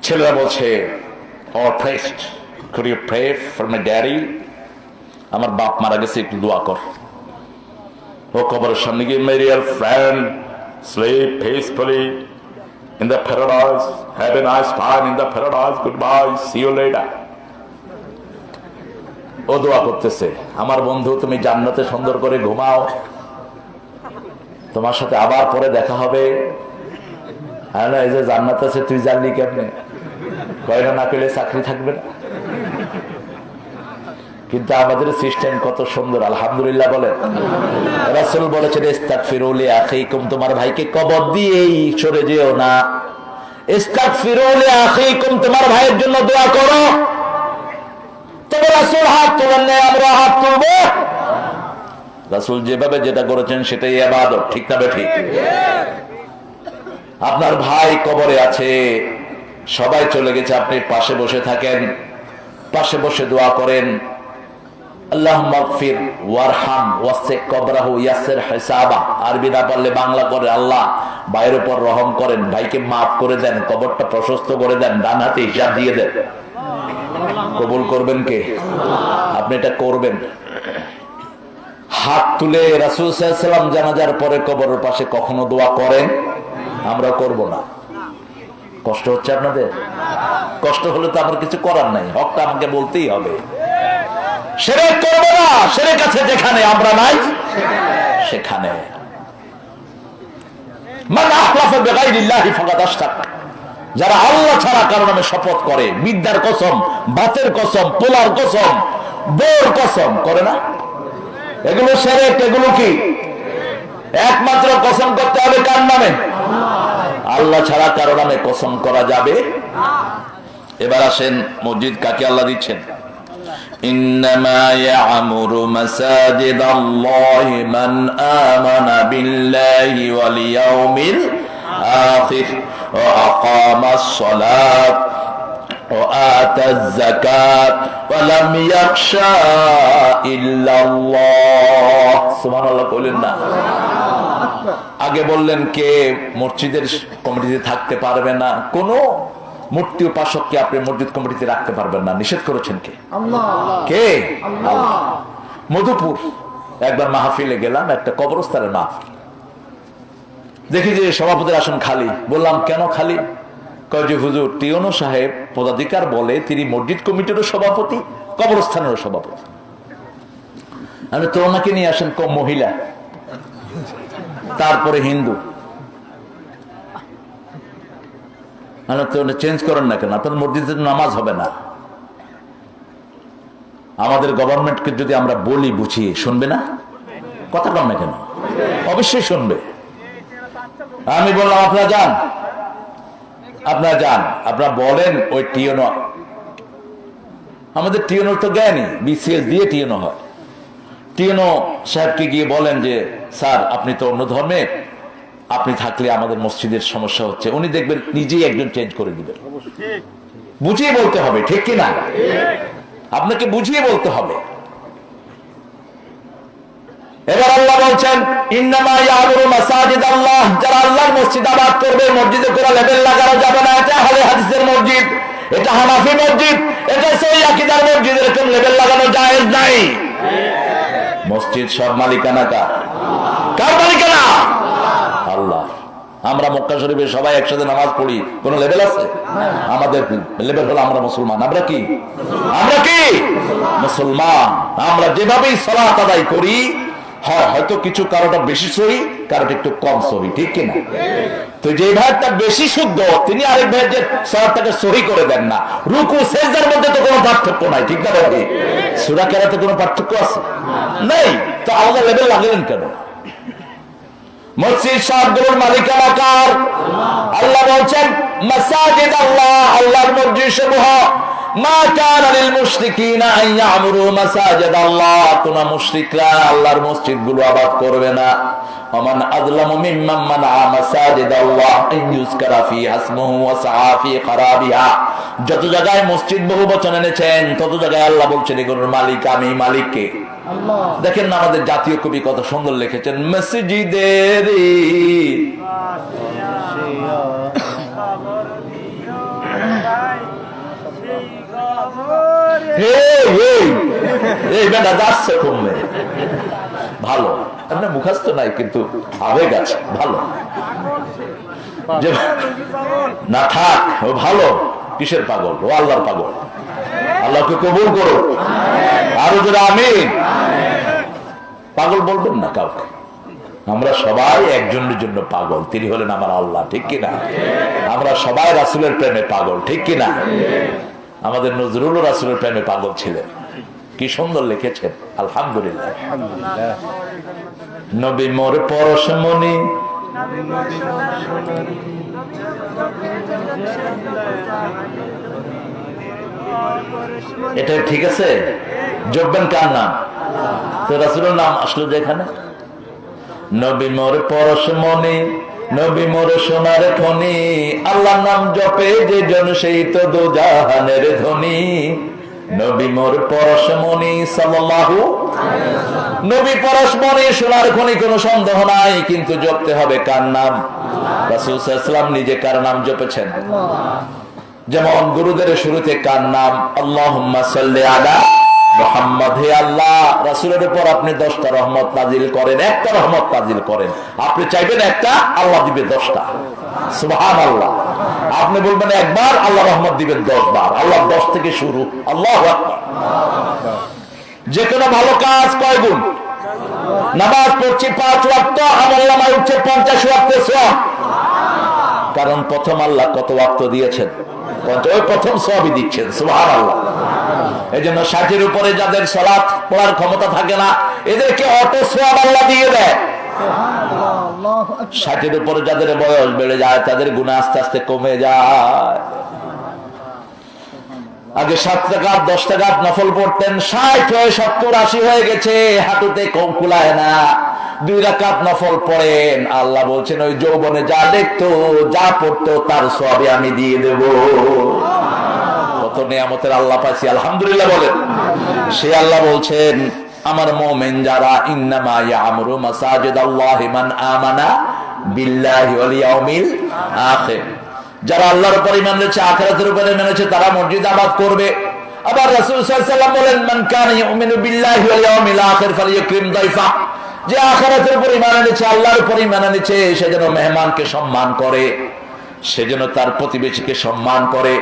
ছেলেরা বলছে, "Oh priest, could you pray for my daddy? আমার বাপ মারা গেছে, একটু দোয়া কর।" ও কবরের সামনে গিয়ে, "My dear friend, sleep peacefully in the paradise. Have a nice time in the paradise. Goodbye. See you later." ও দোয়া করতেছে, আমার বন্ধু তুমি জান্নাতে সুন্দর করে ঘুমাও, তোমার সাথে আবার পরে দেখা হবে। হ্যাঁ, এই যে জান্নাত আছে তুই জানলি কেমনে? কয়টা না পেলে চাকরি থাকবে না। কিন্তু আমাদের সিস্টেম কত সুন্দর, আলহামদুলিল্লাহ বলেন। রাসূল বলেছেন, ইস্তাগফিরু লিআখিকুম, তোমার ভাইকে কবর দিয়েই সরে যেও না। ইস্তাগফিরু লিআখিকুম, তোমার ভাইয়ের জন্য দোয়া করো। তবে রাসূল হাত তোলেন না, আমরা হাত তুলব। রাসূল যেভাবে যেটা করেছেন সেটাই ইবাদত, ঠিক না ঠিক? আপনার ভাই কবরে আছে, সবাই চলে গেছে, আপনি পাশে বসে থাকেন, পাশে বসে দোয়া করেন। আল্লাহুম্মা গফির ওয়ারহাম ওয়াসি কবরাহু ইয়াসসির হিসাবা। আরবি না পারলে বাংলা করে, আল্লাহ ভাইয়ের উপর রহম করেন, ভাইকে মাফ করে দেন, কবরটা প্রশস্ত করে দেন, ডান হাতে হিসাব দিয়ে দেন। কবুল করবেন কে? আপনি এটা করবেন। হাত তুলে রাসূল সাল্লাল্লাহু আলাইহি ওয়াসাল্লাম জানাজার পরে কবরের পাশে কখনো দোয়া করেন? আমরা করব না। কষ্ট হচ্ছে আপনাদের? কষ্ট হলে তো আমার কিছু করার নাই, হকটা আমাকে বলতেই হবে। শিরক করব না, শিরক আছে যেখানে আমরা নাই সেখানে। মান আহলাফা বিগাইরিল্লাহি ফাকাদ আশরাক, যারা আল্লাহ ছাড়া কারো নামে শপথ করে, বিদ্যার কসম, ভাতের কসম, পোলার কসম, বউর কসম করে না, এগুলো শিরক। এগুলো কি? একমাত্র কসম করতে হবে কার নামে? আল্লাহ ছাড়া কারো নামে কসম করা যাবে। এবার আসেন, মসজিদ কাকে আল্লাহ দিচ্ছেন? ইন্নামা ইয়া'মুরু মাসাজিদাল্লাহি মান আমানা বিল্লাহি ওয়াল ইয়াউমিল আখির ওয়া আকামাস সালাত ওয়া আতাজ যাকাত ওয়া লাম ইয়াখশা ইল্লাল্লাহ। সুবহানাল্লাহ কইলেন না? আগে বললেন কে মসজিদের কমিটিতে থাকতে পারবে না? কোন মূর্তি উপাসককে আপনি মসজিদ কমিটিতে রাখতে পারবেন না, নিষেধ করেছেন কে? আল্লাহ। কে? আল্লাহ। মধুপুর একবার মাহফিলে গেলাম, একটা কবরস্থানের মাহফিল, দেখি যে সভাপতির আসন খালি। বললাম কেন খালি? কয় যে হুজুর টিওনো সাহেব পদাধিকার বলে তিনি মসজিদ কমিটিরও সভাপতি, কবরস্থানেরও সভাপতি। আমি তো ওনাকে নিয়ে আসেন, কম মহিলা, তারপরে হিন্দু। চেঞ্জ করেন না কেন? আপনার মসজিদে নামাজ হবে না। আমাদের গভর্নমেন্টকে যদি আমরা বলি বুঝিয়ে, শুনবে না? কথা কম না কেন? অবশ্যই শুনবে। আমি বললাম আপনারা যান, আপনারা যান, আপনারা বলেন ওই টিওনো, আমাদের টিওনোর তো জ্ঞানী, বিসিএস দিয়ে টিওনো হয়। টিওনো সাহেবকে গিয়ে বলেন যে স্যার আপনি তো অন্য ধর্মের, আপনি থাকলে আমাদের মসজিদের সমস্যা হচ্ছে। উনি দেখবেন নিজেই একজন চেঞ্জ করে দিবেন। বুঝিয়ে বলতে হবে, ঠিক কি না? আপনাকে বুঝিয়ে বলতে হবে। এবার আল্লাহ বলছেন ইন্নামা ইয়া'মুরু মাসাজিদাল্লাহ, যারা আল্লাহর মসজিদ আবাদ করবে, মসজিদে কোনো লেবেল লাগানো যাবে না। এটা আহলে হাদিসের মসজিদ, এটা হানাফি মসজিদ, এটা সহিহ আকীদার মসজিদ, এরকম লেবেল লাগানো জায়েজ নাই। মসজিদ সব মালিকানা কার? কার মালিকানা? আল্লাহ। আমরা মক্কা শরীফে সবাই একসাথে নামাজ পড়ি, কোন লেভেল আছে? আমাদের লেভেল হলো আমরা মুসলমান। আমরা কি? আমরা কি মুসলমান? আমরা যেভাবেই সালাত আদায় করি, হয়তো কিছু কারোটা বেশি সহি, কারোটা একটু কম সহি, ঠিক কিনা? তো যে ভাইটা বেশি শুদ্ধ, তিনি আরেক ভাই যে সালাতটাকে সহি করে দেন না। রুকু সিজদার মধ্যে তো কোনো পার্থক্য নাই, ঠিক না ভাই? সূরা কেরাতে কোনো পার্থক্য আছে? নাই। তো আলাদা লেভেল লাগলেন কেন? মসজিদ সবগুলোর মালিকানা কার? আল্লাহ বলছেন মাসাজিদ আল্লাহ, আল্লাহর মসজিদ সমূহ। মা কানা লিল মুশরিকিনা আন ইয়া'মুরু মাসাজিদ আল্লাহ, কোন মুশরিকরা আল্লাহর মসজিদগুলো আবাদ করবে না। ওমান আযলামু মিম্মান মানাআ মাসাজিদ আল্লাহ আন ইউযকারা ফিহা ইসমুহু ওয়া সাআ ফি খারাবিহা। যত জায়গায় মসজিদ বহু বচন এনেছেন, তত জায়গায় আল্লাহ বলছেন এগুলোর মালিক আমি। মালিককে দেখেন না, আমাদের জাতীয় কবি কত সুন্দর লিখেছেন, মসজিদের যাচ্ছে কমবে। ভালো, আপনার মুখস্থ নাই কিন্তু আবেগ আছে, ভালো না থাক, ও ভালো। কিসের পাগল? ও আল্লাহর পাগল। আল্লাহকে কবুল করো, আরো যারা আমিন। পাগল বলবেন না কাউকে। আমরা সবাই একজনের জন্য পাগল, তিনি হলেন আমার আল্লাহ, ঠিক কিনা? আমরা সবাই রাসূলের প্রেমে পাগল, ঠিক কিনা? আমাদের নজরুল রাসূলের প্রেমে পাগল ছিলেন, কি সুন্দর লিখেছেন। আলহামদুলিল্লাহ। নবী মোর পরশমণি, এটা ঠিক আছে? যোগবেন কার নাম? তো রাসূলের নাম আসলো যেখানে। নবী মোর পরশমণি, নবী মোর সোনার খনি, আল্লাহর নাম জপে যে জন সেই তো দোজাহানের ধনী। নবী মোর পরশমণি সাল্লাল্লাহু, নবী পরশমণি সোনার খনি, কোনো সন্দেহ নাই, কিন্তু জপতে হবে কার নাম? রাসূল সাল্লাল্লাহু আলাইহি ওয়াসাল্লাম নিজে কার নাম জপেছেন? যেমন গুরুদের শুরুতে কার নাম? আল্লাহুম্মা সাল্লি আলা মুহাম্মদ। হে আল্লাহ, রাসূলের উপর আপনি 10টা রহমত নাজিল করেন, একটা রহমত নাজিল করেন। আপনি চাইবেন একটা, আল্লাহ দিবে 10টা। সুবহানাল্লাহ। আপনি বলবেন একবার, আল্লাহ রহমত দিবেন 10 বার। আল্লাহ 10 থেকে শুরু। আল্লাহু আকবার। যে কোনো ভালো কাজ কয় গুণ? নামাজ পড়ছি 5 ওয়াক্ত, আমলনামায় উঠছে 50 ওয়াক্তের সওয়াব। কারণ প্রথম আল্লাহ কত ওয়াক্ত দিয়েছেন? ওই প্রথম সওয়াবই দিচ্ছেন। সুবহানাল্লাহ। এজন্য 60-এর উপরে যাদের সালাত পড়ার ক্ষমতা থাকে না, এদেরকে অটো সওয়াব আল্লাহ দিয়ে দেয়। 60-এর উপরে যাদের বয়স বেড়ে যায়, তাদের গুনাহ আস্তে আস্তে কমে যায়। আগে 7 রাকাত 10 রাকাত নফল পড়তেন, 60 হয়ে 70 80 হয়ে গেছে, হাঁটুতে কম কুলায় না। 2 রাকাত নফল পড়েন, আল্লাহ বলছেন ওই যৌবনে যা দেখতো, যা পড়তো, তার সওয়াব আমি দিয়ে দেব। কত নিয়ামতের আল্লাহ পাইছি, আলহামদুলিল্লাহ বলেন। সে আল্লাহ বলছেন, আমার মুমিন যারা, ইন্নামা ইয়ামুরু মাসাজিদাল্লাহি মান আমানা বিল্লাহি ওয়াল ইয়াউমিল আখির, যারা আল্লাহর উপর ঈমান এনেছে, আখিরাতের উপর ঈমান এনেছে, তারা মসজিদ আবাদ করবে। আবার রাসূল সাল্লাল্লাহু আলাইহি ওয়াসাল্লাম বলেন, মান কানা ইউমিনু বিল্লাহি ওয়াল ইয়াউমিল আখির ফালইউকরিম দাইফা, যে আখিরাতের উপর ঈমান এনেছে, আল্লাহর উপর ঈমান এনেছে, সে যেন মেহমানকে সম্মান করে, সে যেন তার প্রতিবেশীকে সম্মান করে,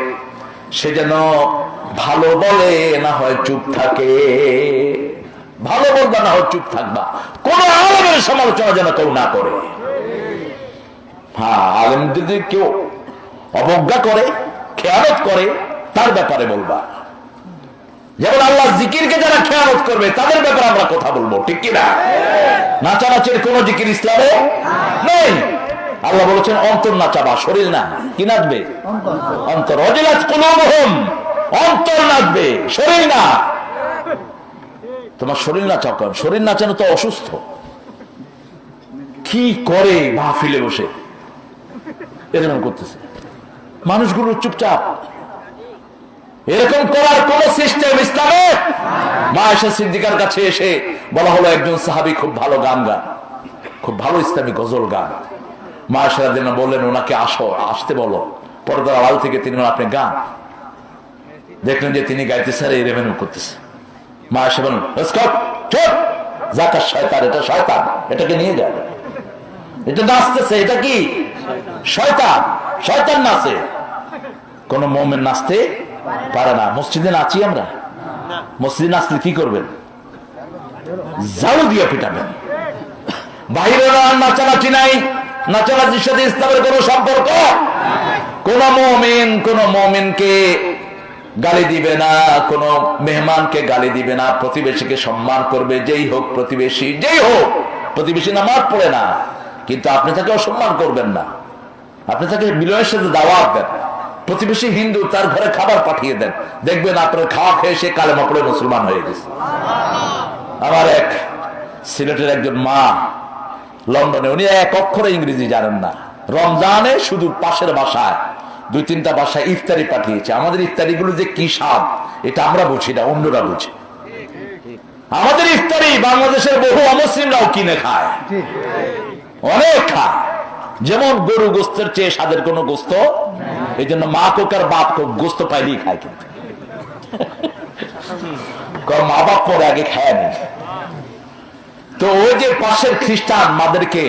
সে যেন ভালো বলে, না হয় চুপ থাকে। ভালো বলবা, না হয় চুপ থাকবা। কোন আলেমের সমালোচনা যেন কেউ না করে। হ্যাঁ, আলেম যদি কেউ অবজ্ঞা করে, খেয়ানত করে, তার ব্যাপারে বলবা। যেমন আল্লাহ জিকিরকে যারা খেয়ানত করবে, তাদের ব্যাপারে আমরা কথা বলবো, ঠিক কিনা? নাচানাচির কোন জিকির ইসলামে নেই। আল্লাহ বলেছেন অন্তর নাচাবা, শরীর না। কি নাচবে? অন্তর। ওয়াজিলাত কুলুবুহুম, অন্তর নাচবে, শরীর না। তোমার শরীর নাচাও কেন? শরীর নাচানো তো অসুস্থ। কি করে মাহফিলে বসে এরকম করতেছে, মানুষগুলো চুপচাপ। এরকম করার কোন সিস্টেম ইসলামে? মা আয়েশা সিদ্দিকার কাছে এসে বলা হলো, একজন সাহাবী খুব ভালো গান গান, খুব ভালো ইসলামী গজল গান। মা আয়েশা রাদিয়াল্লাহু আনহা বললেন, ওনাকে আসতে বলো। পর্দার আড়াল থেকে তিনি, আপনি গান। দেখলেন যে তিনি গাইতেছে আর এরকম করতেছে। মা আয়েশা বলেন, চুপ, যাকাত শয়তান, এটা শয়তান, এটাকে নিয়ে যান। এটা নাচতেছে, এটা কি? শয়তান, শয়তান নাচে। কোন মুমিন নাচতে পারে না। মসজিদে নাচি আমরা? মসজিদে নাচলে কি করবেন? ঝাড়ু দিয়ে পিটাবেন। বাইরে নাচানাচি নাই। নাচানাচির সাথে ইসলামের কোন সম্পর্ক? কোন মুমিনকে গালি দিবে না, কোন মেহমানকে গালি দিবে না, প্রতিবেশীকে সম্মান করবে। যেই হোক প্রতিবেশী, যেই হোক প্রতিবেশী নামাজ পড়ে না, কিন্তু আপনি তাকে অসম্মান করবেন না। আপনি তাকে মিলনের সাথে দাওয়াত দেন। প্রতিবেশী হিন্দু, তার ঘরে খাবার পাঠিয়ে দেন। দেখবেন আপনার খাওয়া খেয়ে সে কালেমা পড়ে মুসলমান হয়ে গেছে। আমার এক সিলেটের একজন মা, লন্ডনে, উনি এক অক্ষরে ইংরেজি জানেন না। রমজানে শুধু পাশের বাসায় 2-3টা বাসায় ইফতারি পাঠিয়েছে। আমাদের ইফতারি গুলো যে কি স্বাদ, এটা আমরা বুঝি না, অন্যরা বুঝে। আমাদের ইফতারি বাংলাদেশের বহু অমুসলিমরাও কিনে খায়, অনেক খায়। যেমন গরু গোস্তের চেয়ে স্বাদের কোন গোস্ত। এই জন্য মা কোক আর বাপ কোক গোস্ত পাইলেই খায়, কিন্তু মা বাপ পরে আগে খায় না। তো ওই যে পাশের খ্রিস্টান মাদেরকে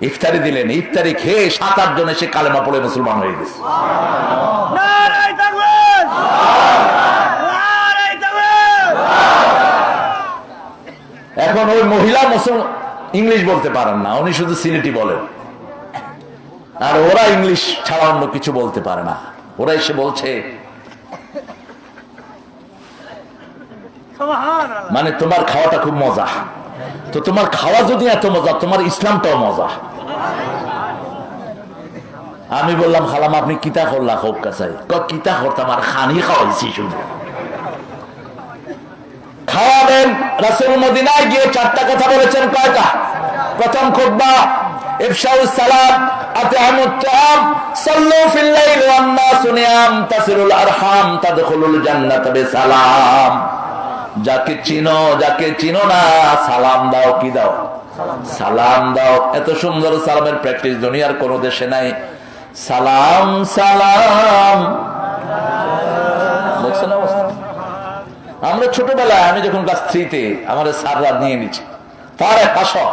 ইফতারি দিলেন, ইফতারি খেয়ে 7-8 জন এসে কালেমা পড়ে মুসলমান হয়ে গেছে। এখন ওই মহিলা ইংলিশ বলতে পারেন না, উনি শুধু সিলেটি বলেন। আর ওরা ইংলিশ ছাড়া অন্য কিছু বলতে পারে না। ওরা এসে বলছে, মানে তোমার খাওয়াটা খুব মজা। তো তোমার খাওয়া যদি এত মজা, তোমার ইসলামটাও মজা। আমি বললাম, খালাম আপনি কিতা করলা? হোক কাছাই কিতা করতাম, আর খানি খাওয়াইছি শুধু। খাওয়াবেন। রাসূল মদিনায় গিয়ে 4টা কথা বলেছেন। কয়টা? প্রথম খুতবা ইফশাউস সালাম, আত'আমুত তাআম সাল্লু ফিল লাইল ওয়ান নাসু নিয়াম তাসিলুল আরহাম তাদখুলুল জান্নাতা বিসালাম। যাকে চিনো না সালাম দাও। কি দাও? সালাম দাও। এত সুন্দর সালামের প্র্যাকটিস দুনিয়ার কোন দেশে নাই। সালাম সালাম। দেখছেন অবস্থা? আমরা ছোটবেলায়, আমি যখন ক্লাস 3-তে আমার স্যাররা নিয়ে নিচ্ছে, তার আসো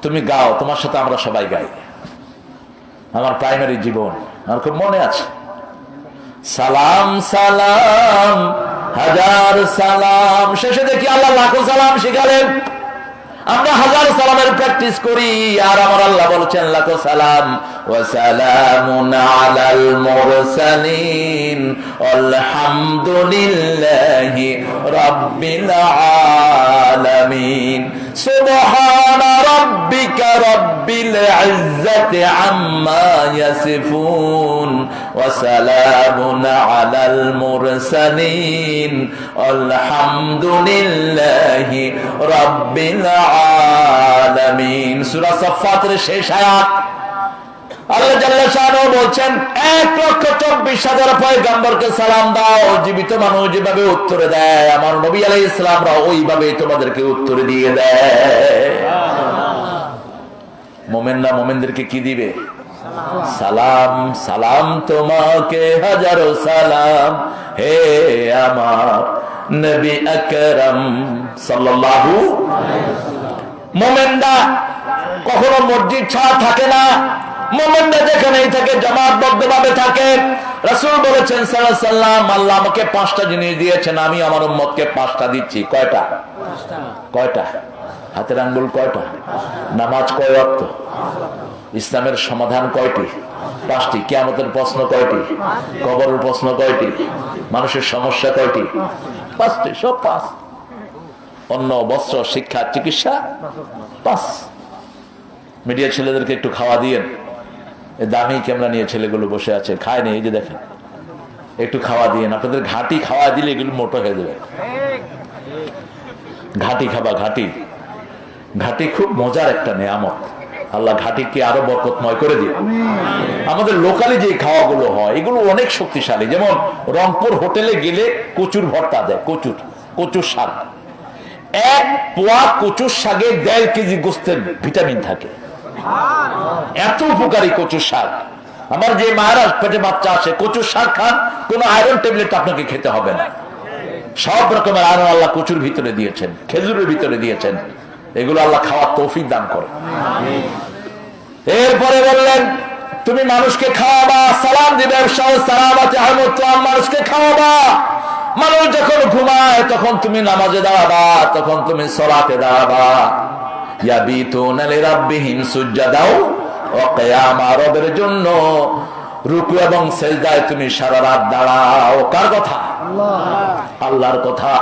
তুমি গাও, তোমার সাথে আমরা সবাই গাই। আমার প্রাইমারি জীবন আমার খুব মনে আছে। সালাম সালাম হাজার সালাম, শেষে দেখি আল্লাহ লাখো সালাম শিখালেন। আমরা হাজার সালামের প্র্যাকটিস করি, আর আমার আল্লাহ বলছেন লাখো সালাম। ওয়া সালামুন আলাল মুরসালিন আলহামদুলিল্লাহি রাব্বিল আলামিন। সুবহানা রাব্বিকা রাব্বিল ইজ্জাতি আম্মা ইয়াসিফুন ওয়া সালামুন আলাল মুরসালিন আলহামদুলিল্লাহি রাব্বিল আলামিন। সূরা সাফফাতের শেষ আয়াত। আল্লাহ জাল্লা শাআনহু বলছেন 1,24,000 পয়গম্বরকে সালাম দাও। জীবিত মানুষ যেভাবে উত্তর দেয়, আমার নবী আলাইহিস সালামরা ওইভাবে তোমাদেরকে উত্তর দিয়ে দেয়। মুমিনরা মুমিনদেরকে কি দিবে? সালাম। সালাম তোমাকে হাজারো সালাম, হে আমার নবী আকরাম সাল্লাল্লাহু আলাইহি ওয়াসাল্লাম। মুমিনরা কখনো মসজিদ ছাড়া থাকে না। মুমিনরা যেখানেই থাকে জামাতবদ্ধভাবে থাকে। রাসূল বলেছেন সাল্লাল্লাহু আলাইহি ওয়াসাল্লাম, আল্লাহ আমাকে 5টা জিনিস দিয়েছেন, আমি আমার উম্মতকে 5টা দিচ্ছি। কয়টা? কয়টা? হাতের আঙ্গুল কয়টা? নামাজ কয় ওয়াক্ত? ইসলামের সমাধান কয়টি? 5টি। কিয়ামতের প্রশ্ন কয়টি? কবরের প্রশ্ন কয়টি? মানুষের সমস্যা কয়টি? 5টি। সব 5। অন্ন, বস্ত্র, শিক্ষা, চিকিৎসা 5। মিডিয়া ছেলেদেরকে একটু খাওয়া দিয়েন। দামি ক্যামেরা নিয়ে ছেলেগুলো বসে আছে, খায়নি, এই যে দেখেন। একটু খাওয়া দিয়েন। আপনাদের ঘাটি খাওয়া দিলে এগুলো মোটো হয়ে যাবে। ঘাটি খাবা। ঘাটি ঘাটি খুব মজার একটা নেয়ামত। আল্লাহ ঘাটিকে আরো বরকতময় করে দিন। আমাদের লোকালি যে খাওয়াগুলো হয় এগুলো অনেক শক্তিশালী। যেমন রংপুর হোটেলে গেলে কচুর ভর্তা দেয়। কচুর শাক। 1 পোয়া কচুর শাকে 1.5 কেজি গোস্তের ভিটামিন থাকে। এত উপকারী কচুর শাক। আমার যে মায়েরা পেটে বাচ্চা আসে, কচুর শাক খান, কোন আয়রন ট্যাবলেট আপনাকে খেতে হবে না। সব রকমের আয়রন আল্লাহ কচুর ভিতরে দিয়েছেন, খেজুরের ভিতরে দিয়েছেন। এগুলো আল্লাহ খাওয়ার তৌফিক দান করে। এরপরে বললেন তুমি মানুষকে খাওয়াবা, সালাম দিবে। মানুষকে খাওয়াবা। মানুষ যখন ঘুমায় তখন তুমি নামাজে দাঁড়াবা, তখন তুমি সালাতে দাঁড়াবা। ইয়াবিতুনা লিরাব্বিহিম সুজদাও ওয়া কিয়ামা। রবের জন্য রুকু এবং সিজদায় তুমি সারা রাত দাঁড়াও। কার কথা? আল্লাহর কথা।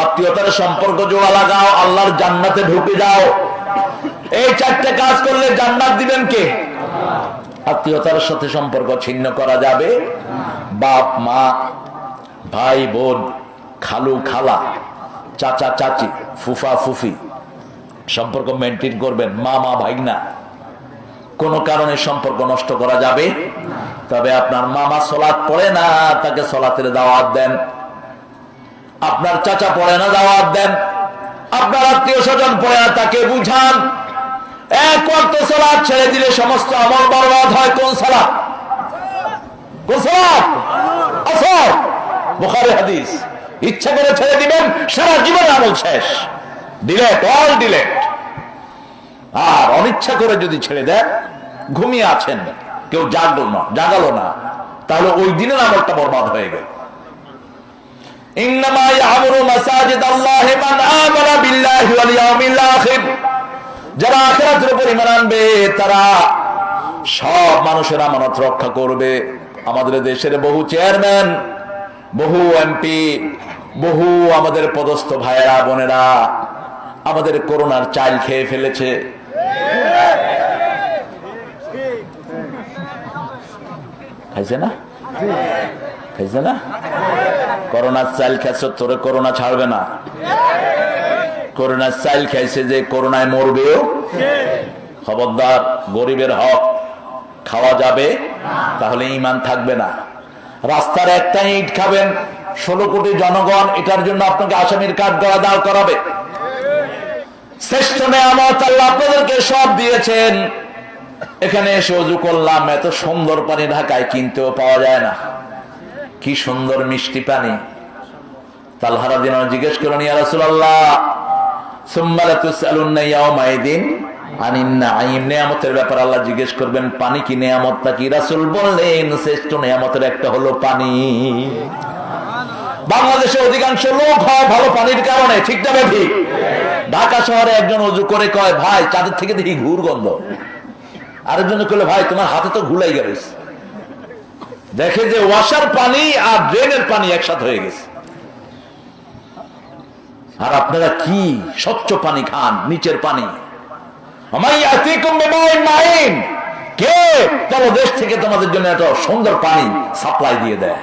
আত্মীয়তার সম্পর্ক জোড়া লাগাও, আল্লাহর জান্নাতে ঢুকে যাও। এই 4টে কাজ করলে জান্নাত দিবেন কে? আত্মীয়তার সাথে সম্পর্ক ছিন্ন করা যাবে। বাপ মা, ভাই বোন, খালু খালা, চাচা চাচি, ফুফা ফুফি, সম্পর্ক মেনটেন করবেন। মামা ভাইগনা, কোন কারণে সম্পর্ক নষ্ট করা যাবে। তবে আপনার মামা সালাত পড়ে না, তাকে সালাতের দাওয়াত দেন। আপনার চাচা পড়ে না, দাওয়াত দেন। আপনার আত্মীয় স্বজন পড়ে না, তাকে বুঝান। 1 ওয়াক্ত সালাত ছেড়ে দিলে সমস্ত আমল বরবাদ হয়। কোন সালাত? কোন সালাত? আসর। বুখারী হাদিস। ইচ্ছা করে ছেড়ে দিবেন, সারা জীবন আমল শেষ। Delete, all delete. আর অনিচ্ছা করে যদি ছেড়ে দেন, ঘুমিয়ে আছেন, কেউ জাগালো না, তাহলে ওই দিনের আমলটা বরবাদ হয়ে গেল। ইন্নামা ইয়ামুরু মাসাজিদাল্লাহি মান আমানা বিল্লাহি ওয়াল ইয়াউমিল আখির। যারা আখিরাতের উপর ঈমান আনবে তারা সব মানুষের আমানত রক্ষা করবে। আমাদের দেশের বহু চেয়ারম্যান, বহু এমপি, বহু আমাদের পদস্থ ভাইয়েরা বোনেরা আমাদের করোনার চাল খেয়ে ফেলেছে। খাইছে না? খাইছে না? করোনার চাল খাইছে, তোরে করোনা ছাড়বে না। করোনার চাল খাইছে যে করোনায় মরবেও। খবরদার, গরিবের হক খাওয়া যাবে, তাহলে ঈমান থাকবে না। রাস্তার একটা ইট খাবেন, 16 কোটি জনগণ এটার জন্য আপনাকে আসামির কাঠ গড়া দাঁড় করাবে। শ্রেষ্ঠ নেয়ামত আল্লাহ আপনাদেরকে সব দিয়েছেন। এখানে এসে ওযু করলাম, এত সুন্দর পানি ঢাকায় কিনতেও পাওয়া যায় না। কি সুন্দর মিষ্টি পানি। তালহা রাদিয়াল্লাহু আনহু জিজ্ঞেস করলেন, ইয়া রাসূলুল্লাহ সুম্মা লাতুসআলুন্না ইয়াওমাইদিন আনিন নাঈম, নেয়ামতের ব্যাপারে আল্লাহ জিজ্ঞেস করবেন, পানি কি নেয়ামত নাকি? রাসূল বললেন, শ্রেষ্ঠ নেয়ামতের একটা হলো পানি। বাংলাদেশে অধিকাংশ লোক হয় ভালো পানির কারণে, ঠিক না ঠিক? ঢাকা শহরে একজন ওযু করে কয়, ভাই চাঁদের থেকে দেখি ঘুর গন্ধ। আরেকজন কইলো, ভাই তোমার হাতে তো ঘুলাই গেছে। দেখে যে ওয়াশার পানি আর ড্রেনের পানি একসাথে হয়ে গেছে। আর আপনারা কি স্বচ্ছ পানি খান, নিচের পানি। কে দেশ থেকে তোমাদের জন্য এত সুন্দর পানি সাপ্লাই দিয়ে দেয়?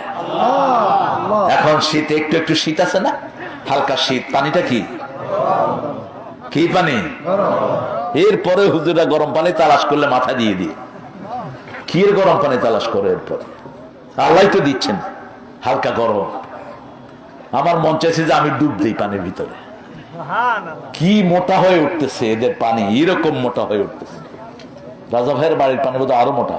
এখন শীত, একটু একটু শীত আছে না, হালকা শীত, পানিটা কি কি পানি? এরপরে হুজুরা গরম পানি তালাশ করলে মাথা দিয়ে দিয়ে কি গরম পানি তালাশ করে, এরপরে আল্লাহ তো দিচ্ছেন হালকা গরম। আমার মন চাইছে যে আমি ডুব দিই পানির ভিতরে। কি মোটা হয়ে উঠতেছে এদের পানি, এরকম মোটা হয়ে উঠতেছে। রাজা ভাইয়ের বাড়ির পানি বোধহয় আরো মোটা।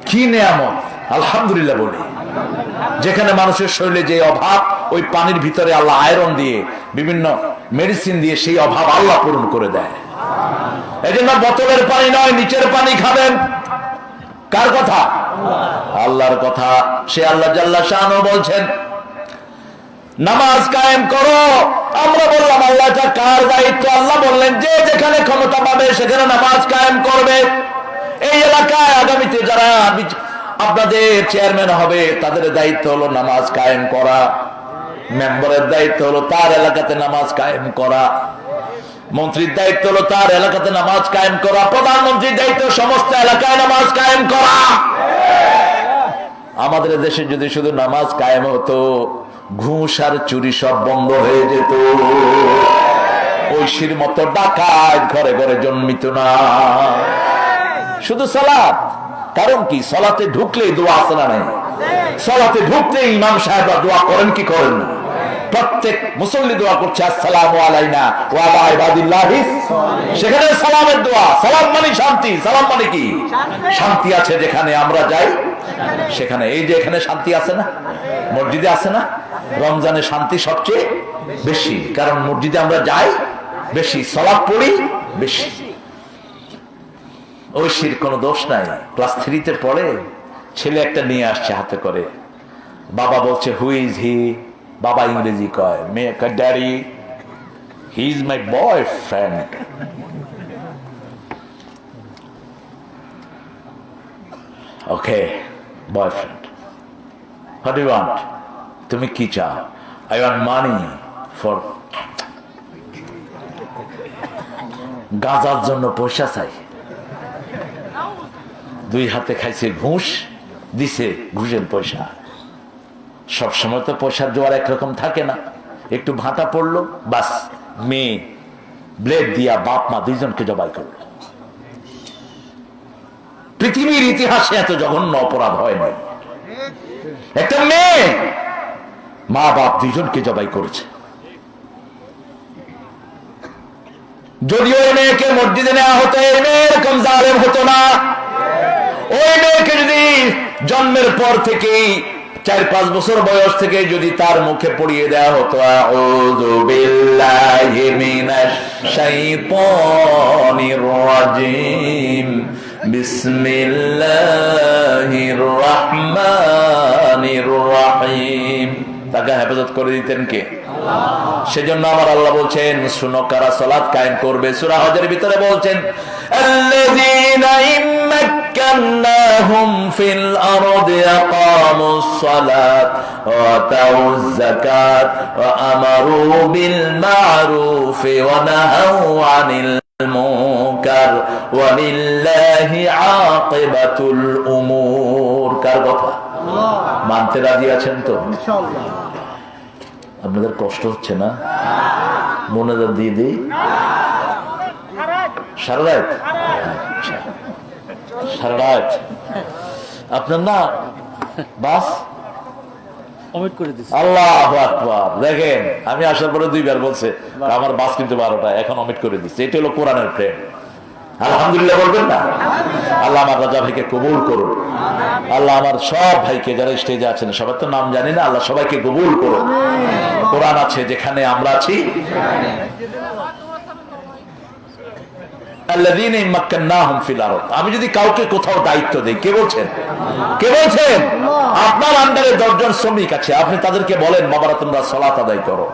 কি নেয়ামত, আলহামদুলিল্লাহ বলি। যেখানে মানুষের শরীরে যে অভাব, ওই পানির ভিতরে আল্লাহ আয়রন দিয়ে, বিভিন্ন মেডিসিন দিয়ে সেই অভাব আল্লাহ পূরণ করে দেয়। এই জন্য বোতলের পানি নয়, নিচের পানি খাবেন। কার কথা? আল্লাহর কথা। সে আল্লাহ জাল্লা শানহু বলছেন, নামাজ কায়েম করো। আমরা বললাম, আল্লাহ এটা কার দায়িত্ব? আল্লাহ বললেন, যে যেখানে ক্ষমতা পাবে সেখানে নামাজ কায়েম করবে। এই এলাকায় আগামীতে যারা আপনাদের চেয়ারম্যান হবে, তাদের দায়িত্ব হলো নামাজ কায়েম করা। মেম্বারের দায়িত্ব হলো তার এলাকাতে নামাজ কায়েম করা। মন্ত্রীর দায়িত্ব হলো তার এলাকাতে নামাজ কায়েম করা। প্রধানমন্ত্রীর দায়িত্ব সমস্ত এলাকায় নামাজ কায়েম করা। আমাদের দেশে যদি শুধু নামাজ কায়েম হতো, ঘুষ আর চুরি সব বন্ধ হয়ে যেত। ঐশীর মতো ডাকাত ঘরে ঘরে জন্মিত না। শুধু সালাত। কারণ কি? সালাতে ঢুকলেই দোয়া আছে না নাই? সালাতে ঢুকলে ইমাম সাহেব দোয়া করেন কি করেন না? প্রত্যেক মুসল্লি দোয়া করছে, আসসালামু আলাইনা ওয়া আলা ইবাদিল্লাহিস। সেখানে সালামের দোয়া। সালাম মানে শান্তি। সালাম মানে কি? শান্তি আছে যেখানে আমরা যাই সেখানে। এই যে এখানে শান্তি আছে না, মসজিদে আছে না? রমজানে শান্তি সবচেয়ে বেশি, কারণ মসজিদে আমরা যাই বেশি, সালাত পড়ি বেশি। ঐশীর কোনো দোষ নাই। ক্লাস 3-তে পড়ে, ছেলে একটা নিয়ে আসছে হাতে করে। বাবা বলছে, হু ইজ হি? বাবা ইংরেজি কয়, মেয়ে কয়, daddy he is my boyfriend. Okay, boyfriend. What do you want? তুমি কি চাও? আই ওয়ান্ট মানি ফর, গাঁজার জন্য পয়সা চাই। 2 হাতে খাইছে ঘুষ, দিছে ঘুষের পয়সা। সবসময় তো পয়সার জোয়ার একরকম থাকে না। একটু ভাটা পড়লো, বাস মেয়ে ব্লেড দিয়া বাপ মা 2 জনকে জবাই করলো। পৃথিবীর ইতিহাসে এত জঘন্য অপরাধ হয় নাই। একটা মেয়ে মা বাপ 2 জনকে জবাই করেছে। যদি ওই মেয়েকে মসজিদে নেওয়া হতো, এই মেয়ে এরকম জালেম হতো না। ওই মেয়েকে যদি জন্মের পর থেকে 4-5 বছর বয়স থেকে যদি তার মুখে পড়িয়ে দেওয়া হতো, আউযু বিল্লাহি মিনাশ শাইতানির রাজিম, বিসমিল্লাহির রহমানির রহিম, তাকে হেফাজত করে দিতেন কে? সেজন্য আমার আল্লাহ বলছেন, শুনো কারা সালাত কায়েম করবে। সূরা হজের ভিতরে বলছেন, আল্লাযীনা ইম্মাক্কানাহুম ফিল আরদি আকামুস সালাত ওয়া আতাউয যাকাত ওয়া আমারু বিল মা'রুফি ওয়া নাহাউ আনিল মুনকার ওয়া লিল্লাহি আকিবাতুল উমুর। কার কথা? মানতে রাজি আছেন তো? ইনশাআল্লাহ। আপনাদের কষ্ট হচ্ছে না? মনে দিয়ে দিই সারা রাত। সারা রাত আপনার না বাস আল্লাহু আকবার। দেখেন আমি আসার পরে 2 বার বলছে আমার বাস কিন্তু 12টা, এখন অমিট করে দিচ্ছে। এটা হলো কোরআনের প্রেম। আলহামদুলিল্লাহ বলবেন না? আল্লাহ আমার রাজা ভাইকে কবুল করুন। আল্লাহ আমার সব ভাইকে যারা স্টেজে আছেন, সবার তো নাম জানি না, আল্লাহ সবাইকে কবুল করুন। কোরআন আছে যেখানে আমরা আছি। আমি যদি কাউকে কোথাও দায়িত্ব দিই, কে বলছেন? কে বলছেন? আপনার আন্ডারে 10 জন শ্রমিক আছে, আপনি তাদেরকে বলেন বাবারা তোমরা সালাত আদায় করো।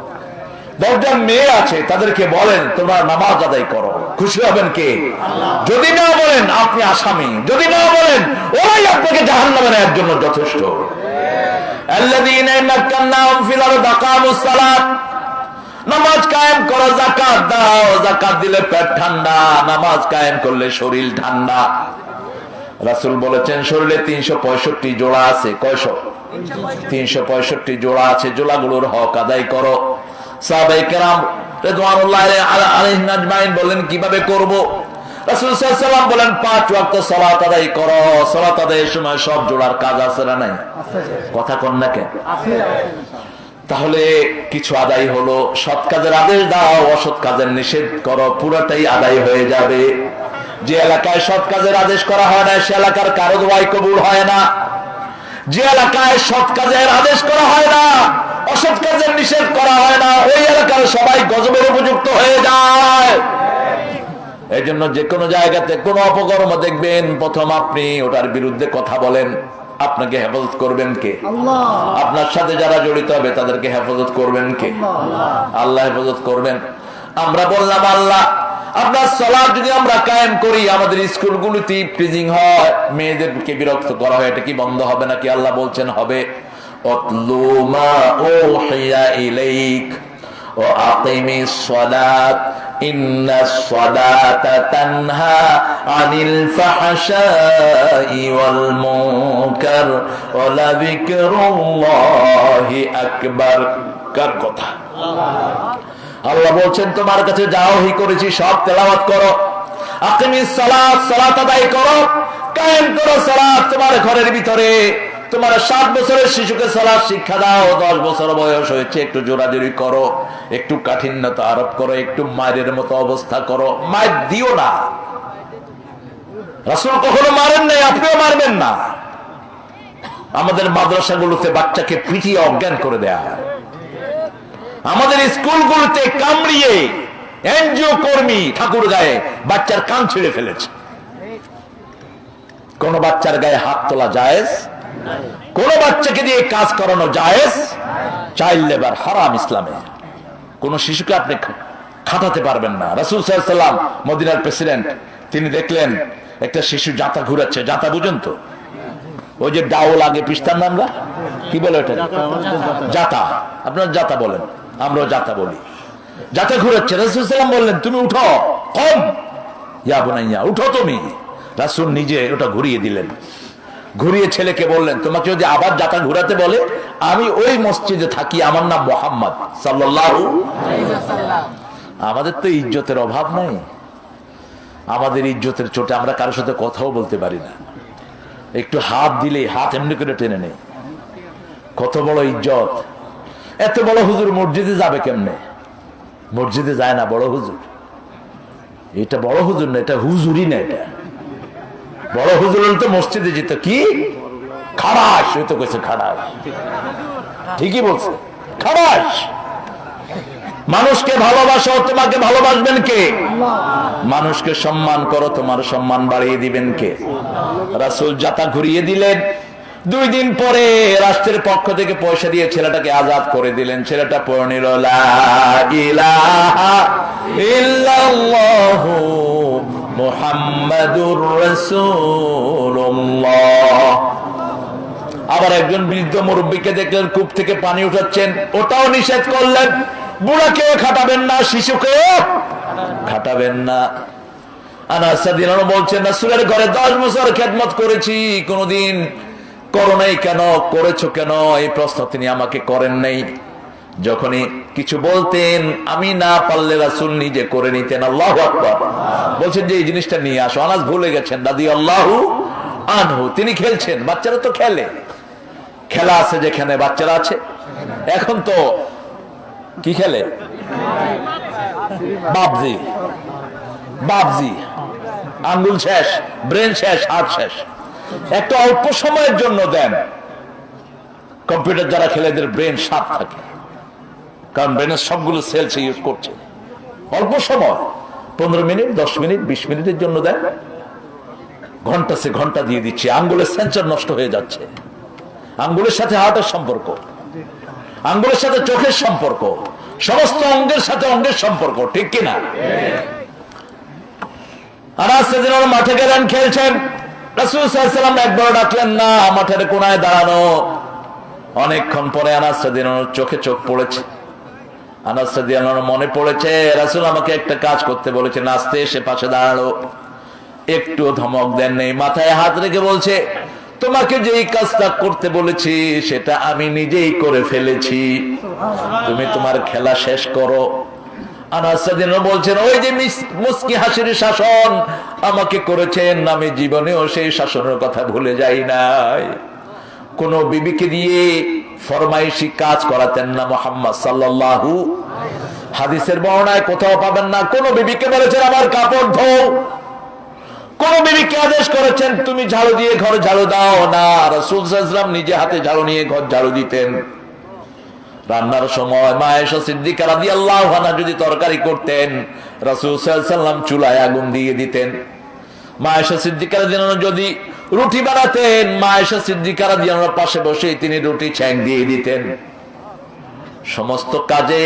10 জন মেয়ে আছে, তাদেরকে বলেন তোমরা নামাজ আদায় করো। খুশি হবেন কে? যদি না বলেন আপনি আসামি, যদি না বলেন ওরাই আপনাকে জাহান্নামে নেওয়ার জন্য যথেষ্ট। আল্লাযীনা মাক্কান্নাহুম ফিল আরদি আকামুস সালাত, নামাজ কায়েম করো, যাকাত দাও, যাকাত দিলে পেট ঠান্ডা, নামাজ কায়েম করলে শরীর ঠান্ডা। রাসূল বলেছেন শরীরে 365 জোড়া আছে। কয়শো? 365 জোড়া আছে। জোড়াগুলোর হক আদায় করো। সাহাবায়ে কেরাম রিদওয়ানুল্লাহি আলাইহিম আজমাইন বলেন কিভাবে করব? রাসূল সাল্লাল্লাহু আলাইহি ওয়াসাল্লাম বলেন 5 ওয়াক্ত সালাত আদায় করো। সালাত আদায়ের সময় সব জোড়ার কাজ আছে না নাই? কথা কোন না কেন? আছে। তাহলে কিছু আদায় হলো। সৎ কাজের আদেশ দাও, অসৎ কাজের নিষেধ করো, পুরোটাই আদায় হয়ে যাবে। যে এলাকায় সৎ কাজের আদেশ করা হয় না সে এলাকার কারো দোয়া কবুল হয় না। যে এলাকায় সৎ কাজের আদেশ করা হয় না, অসৎ কাজের নিষেধ করা হয় না, ওই এলাকার সবাই গজবের উপযুক্ত হয়ে যায়। এই জন্য যে কোনো জায়গাতে কোনো অপকর্ম দেখবেন, প্রথম আপনি ওটার বিরুদ্ধে কথা বলেন। আপনাকে হেফাজত করবেন কে? আল্লাহ। আপনার সাথে যারা জড়িত হবে তাদেরকে হেফাজত করবেন কে? আল্লাহ হেফাজত করবেন। আমরা বললাম আল্লাহ আপনার সালাত যদি আমরা কায়েম করি, আমাদের স্কুলগুলোতে প্রিজিং হয়, মেয়েদেরকে বিরক্ত করা হয়, এটা কি বন্ধ হবে নাকি? আল্লাহ বলছেন হবে। আতলু মা উহিয়া ইলাইক ওয়া আকিমিস সালাত ইন্নাস সালাতা তানহা আনিল ফাহশাই ওয়াল মুনকার ওয়া লাযিকরুল্লাহি আকবার। কার কথা? আল্লাহ বলছেন তোমার কাছে যা ওহী করেছি সব তেলাওয়াত করো। আকিমিস সালাত, সালাত আদায় করো, কায়েম করো সালাত। তোমার ঘরের ভিতরে তোমার 7 বছরের শিশুকে সালাত শিক্ষা দাও। 10 বছর বয়স হয়েছে, একটু জোরাজুরি করো, একটু কাঠিন্যতা আরোপ করো, একটু মায়ের মতো অবস্থা করো। মায়ের দিও না। রাসূল কখনো মারেন নাই, আপনিও মারবেন না। আমাদের মাদ্রাসাগুলোতে বাচ্চাকে পিটিয়ে অজ্ঞান করে দেয়া হয়। আমাদের স্কুলগুলোতে কামড়িয়ে এনজিও কর্মী ঠাকুর গায়ে বাচ্চার কান ছিঁড়ে ফেলেছে। কোন বাচ্চার গায়ে হাত তোলা জায়েজ? কোন বাচ্চাকে দিয়ে কাজ করানো জায়েজ? চাইল্ড লেবার হারাম ইসলামে। কোন শিশুকে আপনি খাটাতে পারবেন না। রাসূল সাল্লাল্লাহু আলাইহি ওয়াসাল্লাম মদিনার প্রেসিডেন্ট, তিনি দেখলেন একটা শিশু জাতা ঘুরাচ্ছে। জাতা বুঝেন তো? ওই যে ডাউল আগে পিস্তার নামরা কি বলে ওটা? জাতা। আপনারা জাতা বলেন, আমরাও জাতা বলি। জাতা ঘুরাচ্ছে। রাসূল সাল্লাল্লাহু আলাইহি ওয়াসাল্লাম বললেন তুমি উঠো, কম ইয়া বুনাইয়া, উঠো তুমি। রাসূল নিজে ওটা ঘুরিয়ে দিলেন। ঘুরিয়ে ছেলেকে বললেন তোমাকে যদি আবার জাতা ঘুরাতে বলে, আমি ওই মসজিদে থাকি, আমার নাম মুহাম্মদ সাল্লাল্লাহু আলাইহি ওয়াসাল্লাম। আমাদের তো ইজ্জতের অভাব নাই। আমাদের ইজ্জতের চোটে আমরা কারোর সাথে কথাও বলতে পারি না। একটু হাত দিলে হাত এমনি করে টেনে নেই। কত বড় ইজ্জত। এত বড় হুজুর মসজিদে যাবে কেমনে? মসজিদে যায় না বড় হুজুর। এটা বড় হুজুর না, এটা হুজুরই না। এটা বড় হুজুর তো মসজিদে যেত। কি খারাস? ওই তো কইছে খারাস। ঠিকই বলছে, খারাস। মানুষকে ভালোবাসো, তোমাকে ভালোবাসবেন কে? মানুষকে সম্মান করো, তোমার সম্মান বাড়িয়ে দিবেন কে? রাসূল জাতা ঘুরিয়ে দিলেন। 2 দিন পরে রাষ্ট্রের পক্ষ থেকে পয়সা দিয়ে ছেলেটাকে আজাদ করে দিলেন। ছেলেটা পড়ে নিল লা ইলাহা ইল্লাল্লাহু মুহাম্মাদুর রাসূলুল্লাহ। আবার একজন বৃদ্ধ মুরব্বীকে দেখলেন কূপ থেকে পানি উঠাচ্ছেন, ওটাও নিষেধ করলেন। বুড়াকেও খাটাবেন না, শিশুকেও খাটাবেন না। আনাস রাদিয়াল্লাহু আনহু বলছেন রাসূলের ঘরে 10 বছর খেদমত করেছি, কোনদিন করো নাই কেন, করেছো কেন এই প্রশ্ন তিনি আমাকে করেন নাই। যখনই কিছু বলতেন আমি না পারলে রাসূল নিজে করে নিতেন। আল্লাহু আকবার। বলছেন যে এই জিনিসটা নিয়ে আসো। আনাস ভুলে গেছেন রাদিয়াল্লাহু আনহু, তিনি খেলছেন। বাচ্চারা তো খেলে, খেলা আছে যেখানে বাচ্চারা আছে। এখন তো কি খেলে? বাবজি, বাবজি। আঙ্গুল শেষ, ব্রেন শেষ, হার্ট শেষ। একটা অল্প সময়ের জন্য দেন। কম্পিউটার যারা খেলে এদের ব্রেন শার্প থাকে, কারণ ব্রেনের সবগুলো সেল সে ইউজ করছে। অল্প সময়, 15 মিনিট, 10 মিনিট, 20 মিনিটের জন্য দেন। ঘন্টা সে ঘন্টা দিয়ে দিচ্ছে, আঙ্গুলের সেন্সর নষ্ট হয়ে যাচ্ছে। আঙ্গুলের সাথে হার্টের সম্পর্ক, আঙ্গুলের সাথে চোখের সম্পর্ক, সমস্ত অঙ্গের সাথে অঙ্গের সম্পর্ক, ঠিক কিনা? আনাস রাদিয়াল্লাহু আনহু মাঠে গেলেন, খেলছেন। রাসূল সাল্লাল্লাহু আলাইহি ওয়াসাল্লাম একবার ডাকলেন না, মাঠের কোনায় দাঁড়ানো। অনেকক্ষণ পরে আনাস রাদিয়াল্লাহু আনহুর চোখে চোখ পড়েছে। আনাস রাদিয়াল্লাহু আনহু মনে পড়েছে রাসূল আমাকে একটা কাজ করতে বলেছেন। আস্তে এসে পাশে দাঁড়ালো, একটু ধমক দেন নেই, মাথায় হাত রেখে বলছে, তোমাকে যেই কাজটা করতে বলেছি সেটা আমি নিজেই করে ফেলেছি, তুমি তোমার খেলা শেষ করো। আনাস রাদিয়াল্লাহু আনহু বলছেন, ওই যে মুস্কি হাসির শাসন আমাকে করেছেন, আমি জীবনেও সেই শাসনের কথা ভুলে যাই নাই। কোন বিবিকে দিয়ে ফরমাইশি কাজ করাতেন না মুহাম্মদ সাল্লাল্লাহু। হাদিসের বর্ণনায় কোথাও পাবেন না কোন বিবিকে বলেছেন আমার কাপড় ধো, কোন বিবিকে আদেশ করেছেন তুমি ঝাড়ু দিয়ে ঘর ঝাড়ু দাও, না। রাসূল সাল্লাল্লাহু আলাইহি ওয়াসাল্লাম নিজে হাতে ঝাড়ু নিয়ে ঘর ঝাড়ু দিতেন। রান্নার সময় মা আয়েশা সিদ্দিকা রাদিয়াল্লাহু আনহা যদি তরকারি করতেন, রাসূল সাল্লাল্লাহু আলাইহি ওয়াসাল্লাম চুলায় আগুন দিয়ে দিতেন। মা আয়েশা সিদ্দিকা রাদিয়াল্লাহু আনহা যদি রুটি বানাতেন, মা আয়েশা সিদ্দিকা রাদিয়াল্লাহু আনহার পাশে বসে তিনি রুটি ছ্যাঁক দিয়ে দিতেন। সমস্ত কাজে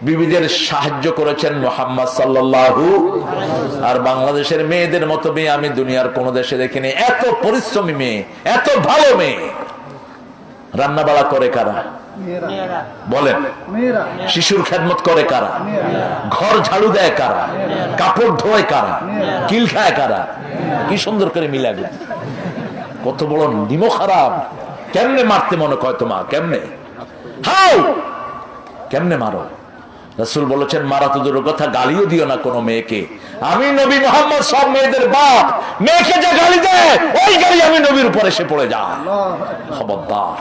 বিবিদের সাহায্য করেছেন মুহাম্মদ সাল্লাল্লাহু। আর বাংলাদেশের মেয়েদের মতো মেয়ে আমি দুনিয়ার কোন দেশে দেখিনি। এত পরিশ্রমী মেয়ে, এত ভালো মেয়ে। রান্না বাড়া করে কারা? বলেন। শিশুর খেদমত করে কারা? ঘর ঝাড়ু দেয় কারা? কাপড় ধোয় কারা? কিল খায় কারা? কি সুন্দর করে মিলা গেছে। কত বড় নিমো খারাপ। কেমনে মারতে মনে কয় তোমার? কেমনে হাউ, কেমনে মারো? রাসূল বলেছেন মারা তো দূরের কথা, গালিও দিও না কোনো মেয়েকে। আমি নবী মুহাম্মদ সব মেয়েদের বাপ, মেয়েকে যে গালি দেয় ওই গালি আমি নবীর উপর এসে পড়ে যায়। খবরদার।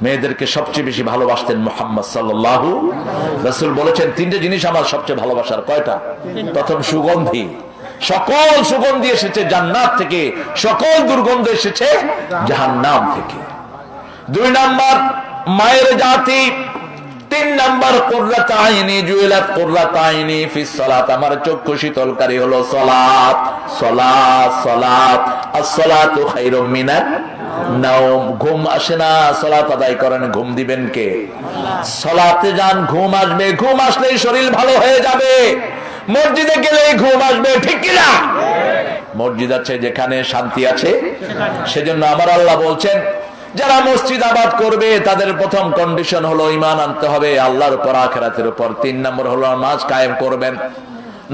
মেয়েদেরকে সবচেয়ে বেশি ভালোবাসতেন মুহাম্মদ সাল্লাল্লাহু। রাসূল বলেছেন তিনটে জিনিস আমার সবচেয়ে ভালোবাসার। কয়টা? প্রথম সুগন্ধি, সকল সুগন্ধি এসেছে জান্নাত থেকে, সকল দুর্গন্ধ এসেছে জাহান্নাম থেকে। 2 নাম্বার মায়ের জাতি। 3 নাম্বার কুররাত আইনি জুইলাত কুররাত আইনি ফিস সালাত, আমার চক্ষু শীতলকারী হলো সালাত। সালাত সালাত as-salatu খায়রুম মিনান নাওম। ঘুম আসে না, সালাত আদায় করেন, ঘুম দিবেন কে? সালাতে যান, ঘুম আসবে। ঘুম আসলেই শরীর ভালো হয়ে যাবে। মসজিদে গেলেই ঘুম আসবে, ঠিক কি না? মসজিদ আছে যেখানে শান্তি আছে, সেজন্য আমার আল্লাহ বলছেন যারা মসজিদ আবাদ করবে তাদের প্রথম কন্ডিশন হলো ঈমান আনতে হবে আল্লাহর উপর, আখিরাতের উপর। 3 নম্বর হলো নামাজ কায়েম করবেন।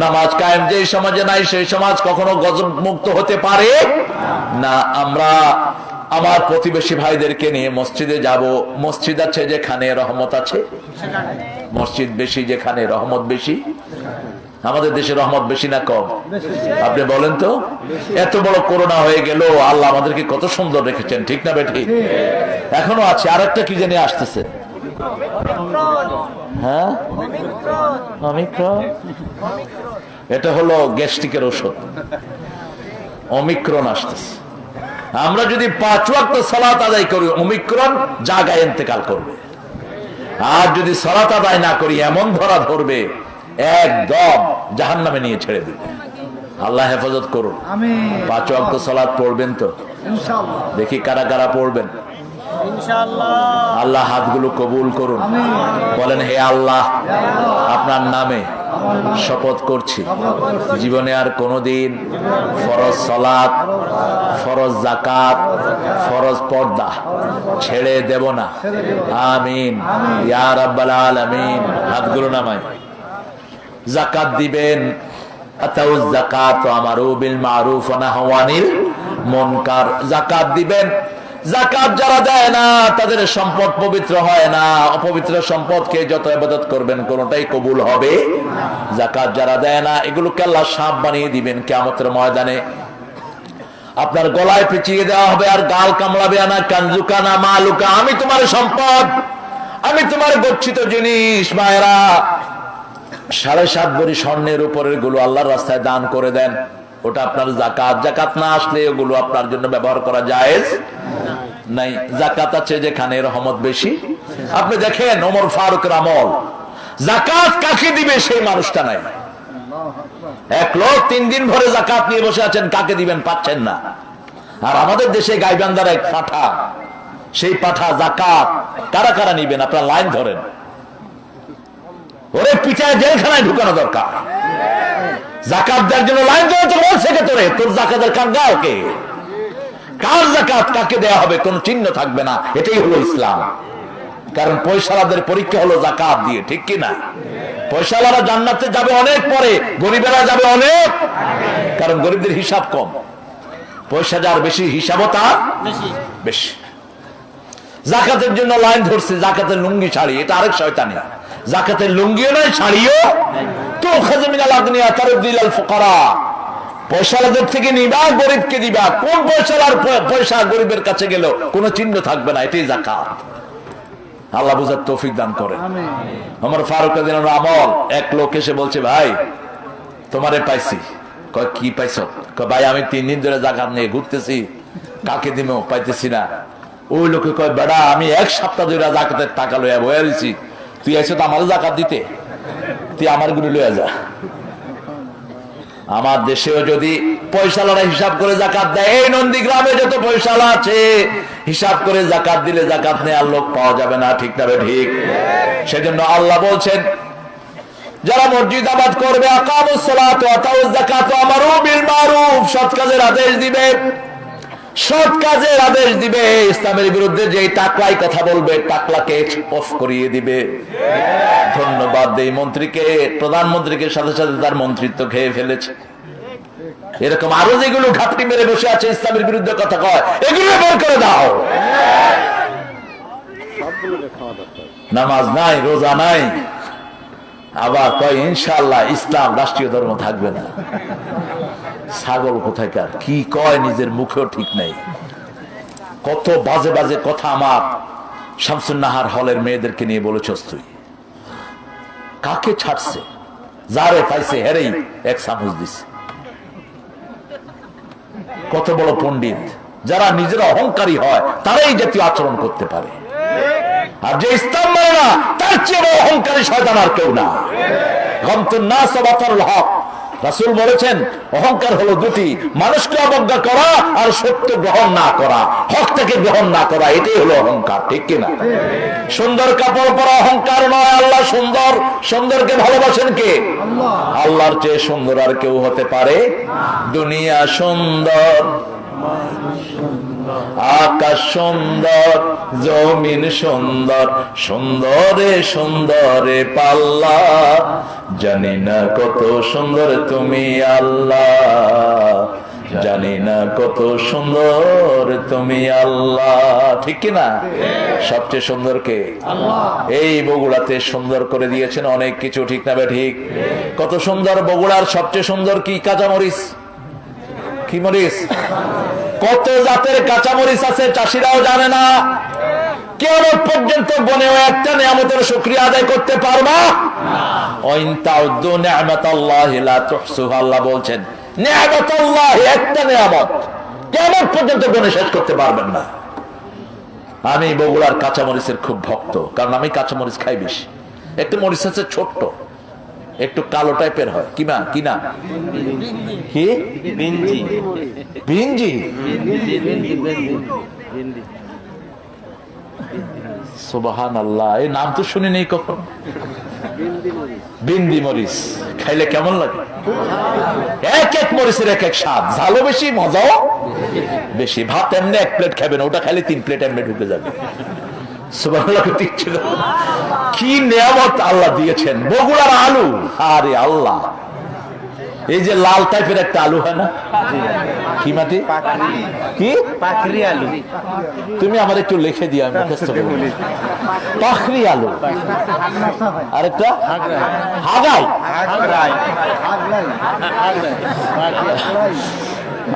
নামাজ কায়েম যে সমাজে নাই সেই সমাজ কখনো গজব মুক্ত হতে পারে না। আমরা আমার প্রতিবেশী ভাইদেরকে নিয়ে মসজিদে যাব। মসজিদ আছে যেখানে রহমত আছে, মসজিদ বেশি যেখানে রহমত বেশি। আমাদের দেশে রহমত বেশি না কম? আপনি বলেন তো। এত বড় করোনা হয়ে গেল, আল্লাহ আমাদেরকে কত সুন্দর রেখেছেন, ঠিক না বেঠিক? এখনো আছে। আরেকটা কি জানি আসতেছে, হ্যাঁ অমিক্রন। এটা হলো গ্যাস্ট্রিকের ওষুধ। অমিক্রন আসতেছে। আমরা যদি 5 ওয়াক্ত সালাত আদায় করি, অমিক্রন জায়গায় ইন্তেকাল করবে। আর যদি সালাত আদায় না করি এমন ধরা ধরবে একদম জাহান্নামে নিয়ে ছেড়ে দিবে। আল্লাহ হেফাজত করুন। 5 ওয়াক্ত সালাত পড়বেন তো? দেখি কারা কারা পড়বেন। আল্লাহ হাতগুলো কবুল করুন। বলেন হে আল্লাহ, আপনার নামে শপথ করছি জীবনে আর কোনোদিন ফরজ সালাত, ফরজ যাকাত, ফরজ পর্দা ছেড়ে দেব না। আমিন ইয়া রাব্বাল আলামিন। হাতগুলো নামায়। যাকাত দিবেন, আতাউজ যাকাত আমারু বিল মারুফ ওয়া নাহু আনিল মুনকার। যাকাত দিবেন। যাকাত যারা দেয় না তাদের সম্পদ পবিত্র হয় না। অপবিত্র সম্পদকে যত ইবাদত করবেন কোনটাই কবুল হবে। যাকাত যারা দেয় না এগুলোকে আল্লাহ সাপ বানিয়ে দিবেন কিয়ামতের ময়দানে। আপনার গলায় পেঁচিয়ে দেওয়া হবে আর গাল কামড়াবে না, কানজুকা না মালুকা, আমি তোমার সম্পদ, আমি তোমার গচ্ছিত জিনিস। মায়েরা 7.5 ভরি স্বর্ণের উপরের গুলো আল্লাহর রাস্তায় দান করে দেন, ওটা আপনার জাকাত। জাকাত না আসলে ওগুলো আপনার জন্য ব্যবহার করা জায়েজ নাই। জাকাত আছে যেখানে রহমত বেশি। আপনি দেখেন ওমর ফারুকের আমল, জাকাত কাকে দিবে সেই মানুষটা নাই। এক লোক 3 দিন ভরে জাকাত নিয়ে বসে আছেন, কাকে দিবেন পাচ্ছেন না। আর আমাদের দেশে গাইবান্ধার এক পাঠা, সেই পাঠা জাকাত কারা কারা নিবেন আপনারা লাইন ধরেন, ওরে পিছায় জেলখানায় ঢুকানো দরকার। জাকাত দেওয়ার জন্য লাইন ধরে তো বলছে কে তোরে, তোর জাকাতের কাঙ্গা ওকে, কার জাকাত কাকে দেয়া হবে কোন চিহ্ন থাকবে না। এটাই হলো ইসলাম। কারণ পয়সালাদের পরীক্ষা হলো জাকাত দিয়ে, ঠিক কি না? পয়সালারা জান্নাতে যাবে অনেক পরে, গরিবেরা যাবে অনেক, কারণ গরিবদের হিসাব কম, পয়সা যার বেশি হিসাবও তার বেশি। জাকাতের জন্য লাইন ধরছে, জাকাতের লুঙ্গি শাড়ি, এটা আরেক শয়তানি। জাকাতের লুঙ্গিও নয়, শাড়িও তো খাজমিনাল আগনিয়া তারদিলাল ফুকারা, পয়সালাদের থেকে নিবা, গরিবকে দিবা। কোন পয়সালার পয়সা গরিবের কাছে গেল কোন চিহ্ন থাকবে না, এটাই জাকাত। আল্লাহ বুঝার তৌফিক দান করে। ওমর ফারুক রাদিয়াল্লাহু আনহু আমল, এক লোক এসে বলছে ভাই তোমারে পাইছি। কয় কি পাইছো? কয় ভাই আমি 3 দিন ধরে জাকাত নিয়ে ঘুরতেছি, কাকে দিমো পাইতেছি না। ওই লোকে কয় বেড়া আমি 1 সপ্তাহ ধরে জাকাতের টাকা লইয়া বইয়া রইছি, তুই আইছো তো আমারও জাকাত দিতে, তুই আমার গুলো লইয়া যা। আমার দেশেও যদি পয়সালারা হিসাব করে জাকাত দেয়, এই নন্দীগ্রামে যত পয়সালা আছে হিসাব করে জাকাত দিলে জাকাত নেওয়ার লোক পাওয়া যাবে না, ঠিক না? ঠিক। সেজন্য আল্লাহ বলছেন যারা মসজিদ আবাদ করবে, আকামুস সালাত ওয়া আতাউজ যাকাত ওয়া আমারু বিল মারুফ, সৎ কাজের আদেশ দিবে, সৎ কাজের আদেশ দিবে। ইসলামের বিরুদ্ধে যে টাকলাই কথা বলবে, টাকলাকে অফ করিয়ে দিবে। ধন্যবাদ দেই মন্ত্রীকে, প্রধানমন্ত্রীকে, সাথে সাথে তার মন্ত্রিত্ব খেয়ে ফেলেছে। এরকম আরো যেগুলো ঘাপটি মেরে বসে আছে ইসলামের বিরুদ্ধে কথা কয়, এগুলো বের করে দাও। নামাজ নাই, রোজা নাই, আবার কয় ইনশাআল্লাহ ইসলাম রাষ্ট্রীয় ধর্ম থাকবে না। ছাগল কোথাকার, কি কয় নিজের মুখেও ঠিক নাই। কত বাজে বাজে কথা আমার শামসুন নাহার হলের মেয়েদেরকে নিয়ে বলেছস তুই। কাকে ছাড়ছে? যারে পাইছে হেরেই 1 চামচ দিছে। কত বড় পণ্ডিত, যারা নিজেরা অহংকারী হয় তারাই জাতীয় আচরণ করতে পারে। আর যে ইসলাম মানে না, তার চেয়ে বড় অহংকারী শয়তান আর কেউ না। গমতুন নাস ওয়া বাতারুল হক, রাসূল বলেছেন অহংকার হলো 2টি, মানুষকে অবজ্ঞা করা আর সত্য গ্রহণ না করা, হকটাকে গ্রহণ না করা, এটাই হলো অহংকার, ঠিক কিনা? সুন্দর কাপড় পরা অহংকার নয়। আল্লাহ সুন্দর, সুন্দরকে ভালোবাসেন কে? আল্লাহ। আল্লাহর চেয়ে সুন্দর আর কেউ হতে পারে? দুনিয়া সুন্দর, আকাশ সুন্দর, জমিন সুন্দর, সুন্দরে সুন্দরে পাল্লা, জানি না কত সুন্দর তুমি আল্লাহ, জানি না কত সুন্দর তুমি আল্লাহ, ঠিক কিনা? সবচেয়ে সুন্দর কে? আল্লাহ। এই বগুড়াতে সুন্দর করে দিয়েছেন অনেক কিছু, ঠিক না? ঠিক। কত সুন্দর বগুড়ার সবচেয়ে সুন্দর কি? কাঁচামরিচ। কি মরিচ? কত জাতের কাঁচামরিচ আছে চাষিরাও জানে না। কিয়ামত পর্যন্ত বনেও একটা নিয়ামতের শুকরিয়া আদায় করতে পারবা না। ওয়াইন তাউদ্দু নি'মাতাল্লাহি লা তুহসুহা, আল্লাহ বলছেন নি'মাতাল্লাহ একটা নিয়ামত কিয়ামত পর্যন্ত গণে শেষ করতে পারবেন না। আমি বগুড়ার কাঁচামরিচের খুব ভক্ত, কারণ আমি কাঁচামরিচ খাই বেশি। একটা মরিচ আছে ছোট্ট, একটু কালো টাইপের হয়, কি না? কি না? কি? বিনজি। বিনজি? সুবহানাল্লাহ, এই নাম তো শুনি নেই কখন। বিন্দি মরিচ খাইলে কেমন লাগে? এক এক মরিচের এক এক স্বাদ, ঝালও বেশি, মজাও বেশি। ভাত এমনি 1 প্লেট খাবেন, ওটা খাইলে 3 প্লেট এমনি ঢুকে যাবে। সুবহানাল্লাহ, কি নিয়ামত আল্লাহ দিয়েছেন। বগুড়ার আলু, আরে আল্লাহ, এই যে লাল টাইপের একটা আলু হয় না, কি মাটি? কি পাখরি আলু? তুমি আমার একটু লিখে দিও, আমি মুখস্থ করব। পাখরি আলু, আরেকটা হাগাই।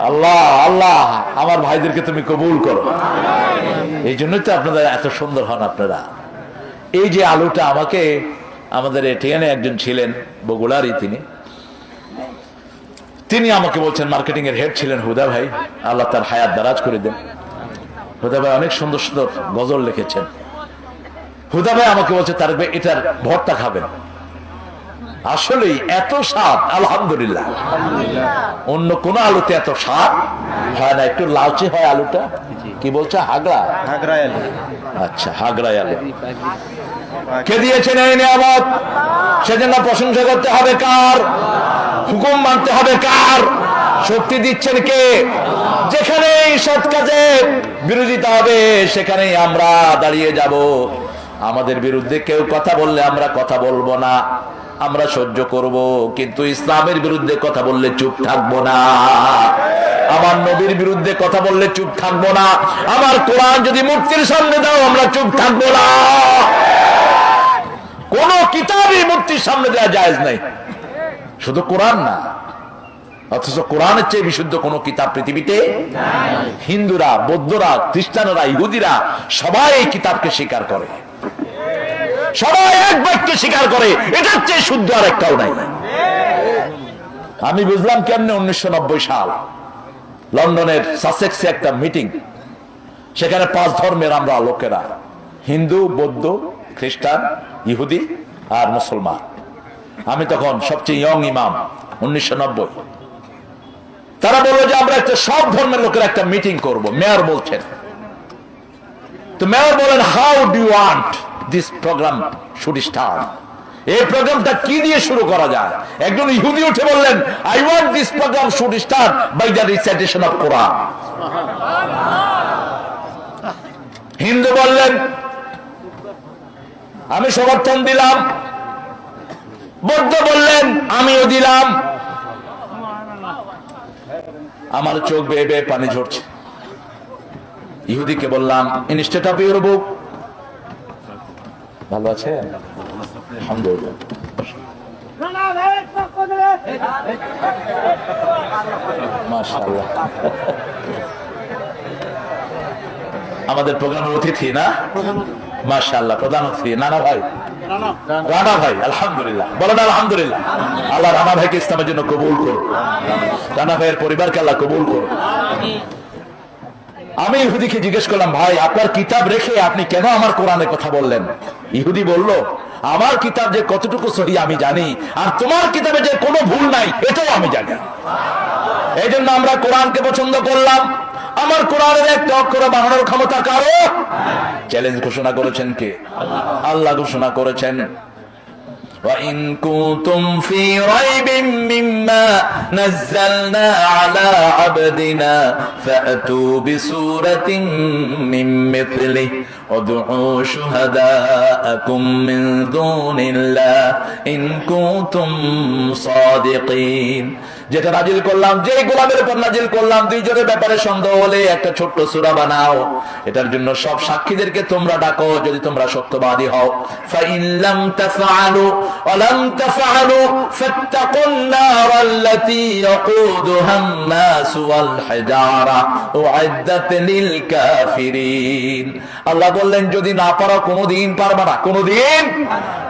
আল্লাহ আল্লাহ আমার ভাইদেরকে তুমি কবুল করো। এই জন্যই তো আপনারা এত সুন্দর হন আপনারা। এই যে আলুটা আমাকে আমাদের এখানে একজন ছিলেন বগুড়ারই, তিনি আমাকে বলছেন, মার্কেটিং এর হেড ছিলেন হুদা ভাই, আল্লাহ তার হায়াত দারাজ করে দেন। হুদা ভাই অনেক সুন্দর সুন্দর গজল লিখেছেন। হুদা ভাই আমাকে বলছে তার এটার ভর্তা খাবেন। আসলে এত স্বাদ, আলহামদুলিল্লাহ। অন্য কোন আলুতে এত স্বাদ হয় না, একটু লালচে হয় আলুটা। কি বলছে? হাগড়া আলু। আচ্ছা, হাগড়াই আলু। কে দিয়েছেন এই নিয়ামত? সেজন্য প্রশংসা করতে হবে কার? হুকুম মানতে হবে কার? শক্তি দিচ্ছেন কে? যেখানেই সৎ কাজে বিরোধিতা হবে সেখানেই আমরা দাঁড়িয়ে যাব। আমাদের বিরুদ্ধে কেউ কথা বললে আমরা কথা বলবো না, আমরা সহ্য করব, কিন্তু ইসলামের বিরুদ্ধে কথা বললে চুপ থাকবো না। আমার নবীর বিরুদ্ধে কথা বললে চুপ থাকবো না। আমার কোরআন যদি মুক্তির সামনে দাও আমরা চুপ থাকবো না। কোন কিতাবই মুক্তির সামনে দেওয়া জায়েজ নাই, শুধু কোরআন না। অথচ কোরআনের চেয়ে বিশুদ্ধ কোন কিতাব পৃথিবীতে নাই। হিন্দুরা, বৌদ্ধরা, খ্রিস্টানরা, ইহুদিরা সবাই এই কিতাবকে স্বীকার করে, সবাই এক বাক্যে স্বীকার করে, এটার চেয়ে শুদ্ধ আর একটাও নাই। আমি বুঝলাম কেমনে 1990 সাল লন্ডনের সাসেক্সে একটা মিটিং, সেখানে 5 ধর্মের আমরা লোকেরা, হিন্দু, বৌদ্ধ, খ্রিস্টান, ইহুদি আর মুসলমান। আমি তখন সবচেয়ে ইয়ং ইমাম, 1990। তারা বললো যে আমরা একটা সব ধর্মের লোকের একটা মিটিং করব। মেয়র বলছেন, তো মেয়র বলেন, how do you want this programme should start? এই প্রোগ্রামটা কি দিয়ে শুরু করা যায়? একজন ইহুদি উঠে বললেন, I want this programme should start by the recitation of Quran. হিন্দু বললেন, আমি সমর্থন দিলাম। বৌদ্ধ বললেন, আমিও দিলাম। আমার চোখ বেয়ে বেয়ে পানি ঝরছে। ইহুদিকে বললাম, ইনস্টেড অফ ইউর বুক, ভালো আছে? আলহামদুলিল্লাহ। মাশাআল্লাহ। আমাদের প্রোগ্রামের অতিথি না? মাশাআল্লাহ, প্রধান অতিথি নানা ভাই, রানা ভাই। আলহামদুলিল্লাহ, বলেন আলহামদুলিল্লাহ। আল্লাহ রানা ভাইকে ইসলামের জন্য কবুল করুন, রানা ভাইয়ের পরিবারকে আল্লাহ কবুল করুন। আমি ইহুদিকে জিজ্ঞেস করলাম, ভাই আপনার কিতাব রেখে আপনি কেন আমার কোরআনের কথা বললেন? ইহুদি বলল, আমার কিতাব যে কতটুকু সহি আমি জানি, আর তোমার কিতাবে যে কোনো ভুল নাই এটাও আমি জানি। এই জন্য আমরা কোরআনকে পছন্দ করলাম। আমার কোরআনের একটা অক্ষর বানানোর ক্ষমতা কারো? চ্যালেঞ্জ ঘোষণা করেছেন কে? আল্লাহ ঘোষণা করেছেন, وَإِن كُنتُمْ فِي رَيْبٍ مِّمَّا نَزَّلْنَا عَلَى عَبْدِنَا فَأْتُوا بِسُورَةٍ مِّن مِّثْلِهِ وَادْعُوا شُهَدَاءَكُم مِّن دُونِ اللَّهِ إِن كُنتُمْ صَادِقِينَ। যেটা নাজিল করলাম, যেই গোলামের উপর নাজিল করলাম, দুইজনের ব্যাপারে সন্দেহ হলে একটা ছোট্ট সূরা বানাও, এটার জন্য সব সাক্ষীদেরকে তোমরা ডাকো যদি তোমরা সত্যবাদী হও। فَإِن لَّمْ تَفْعَلُوا وَلَمْ تَفْعَلُوا فَاتَّقُوا النَّارَ الَّتِي وَقُودُهَا النَّاسُ وَالْحِجَارَةُ أُعِدَّتْ لِلْكَافِرِينَ। আল্লাহ বললেন, যদি না পারো, কোনোদিন পারবে না, কোনোদিন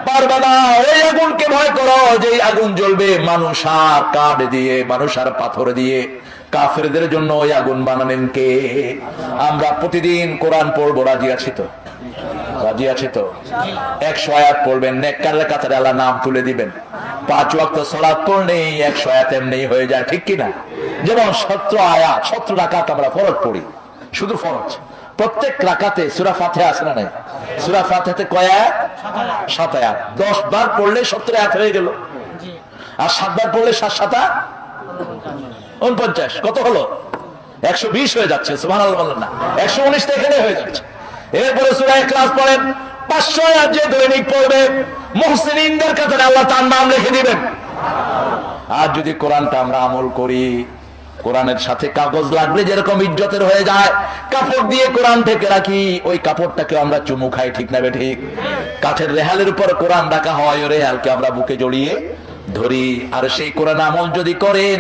পারবে না, ওই আগুনকে ভয় করো যে আগুন জ্বলবে মানুষ আর কাঠ দিয়ে, মানুষ আর পাথর দিয়ে। কাফেরদের জন্য ওই আগুন বানালেন কে? আমরা প্রতিদিন কোরআন পড়বো, রাজি আছি তো? রাজি আছে তো? 100 আয়াত পড়বেন, নেককারের কাতারে আল্লাহ নাম তুলে দিবেন। 5 ওয়াক্ত সালাত পড়লেই 100 আয়াত এমনি হয়ে যায়, ঠিক কিনা? যেমন 17 আয়াত, 17 রাকাত আমরা ফরজ পড়ি, শুধু ফরজ। প্রত্যেক রাকাতে সূরা ফাতিহা আছে না নাই? সূরা ফাতিহাতে কয় আয়াত? 7 আয়াত। 10 বার পড়লে 70 আয়াত হয়ে গেল। আর 7 বার পড়লে 7 7 49, কত হলো? 120 হয়ে যাচ্ছে। সুবহানাল্লাহ বলেন না? 119 টা এখানে হয়ে যাচ্ছে। এরপরে সূরা ইখলাস পড়েন, 500 আয়াত যে দৈনিক পড়বে, মুহসিনিনদের কাতারে আল্লাহ তার নাম লিখে দিবেন। আর যদি কোরআনটা আমরা আমল করি, কোরআনের সাথে কাগজ লাগলে যেরকম ইজ্জতের হয়ে যায়, কাপড় দিয়ে কোরআন থেকে রাখি, ওই কাপড়টাকে আমরা চুমু খাই, ঠিক না বে ঠিক? কাঠের রেহালের উপর কোরআন রাখা হয়, ওই রেহালকে আমরা বুকে জড়িয়ে ধরি। আর সেই কোরআন আমল যদি করেন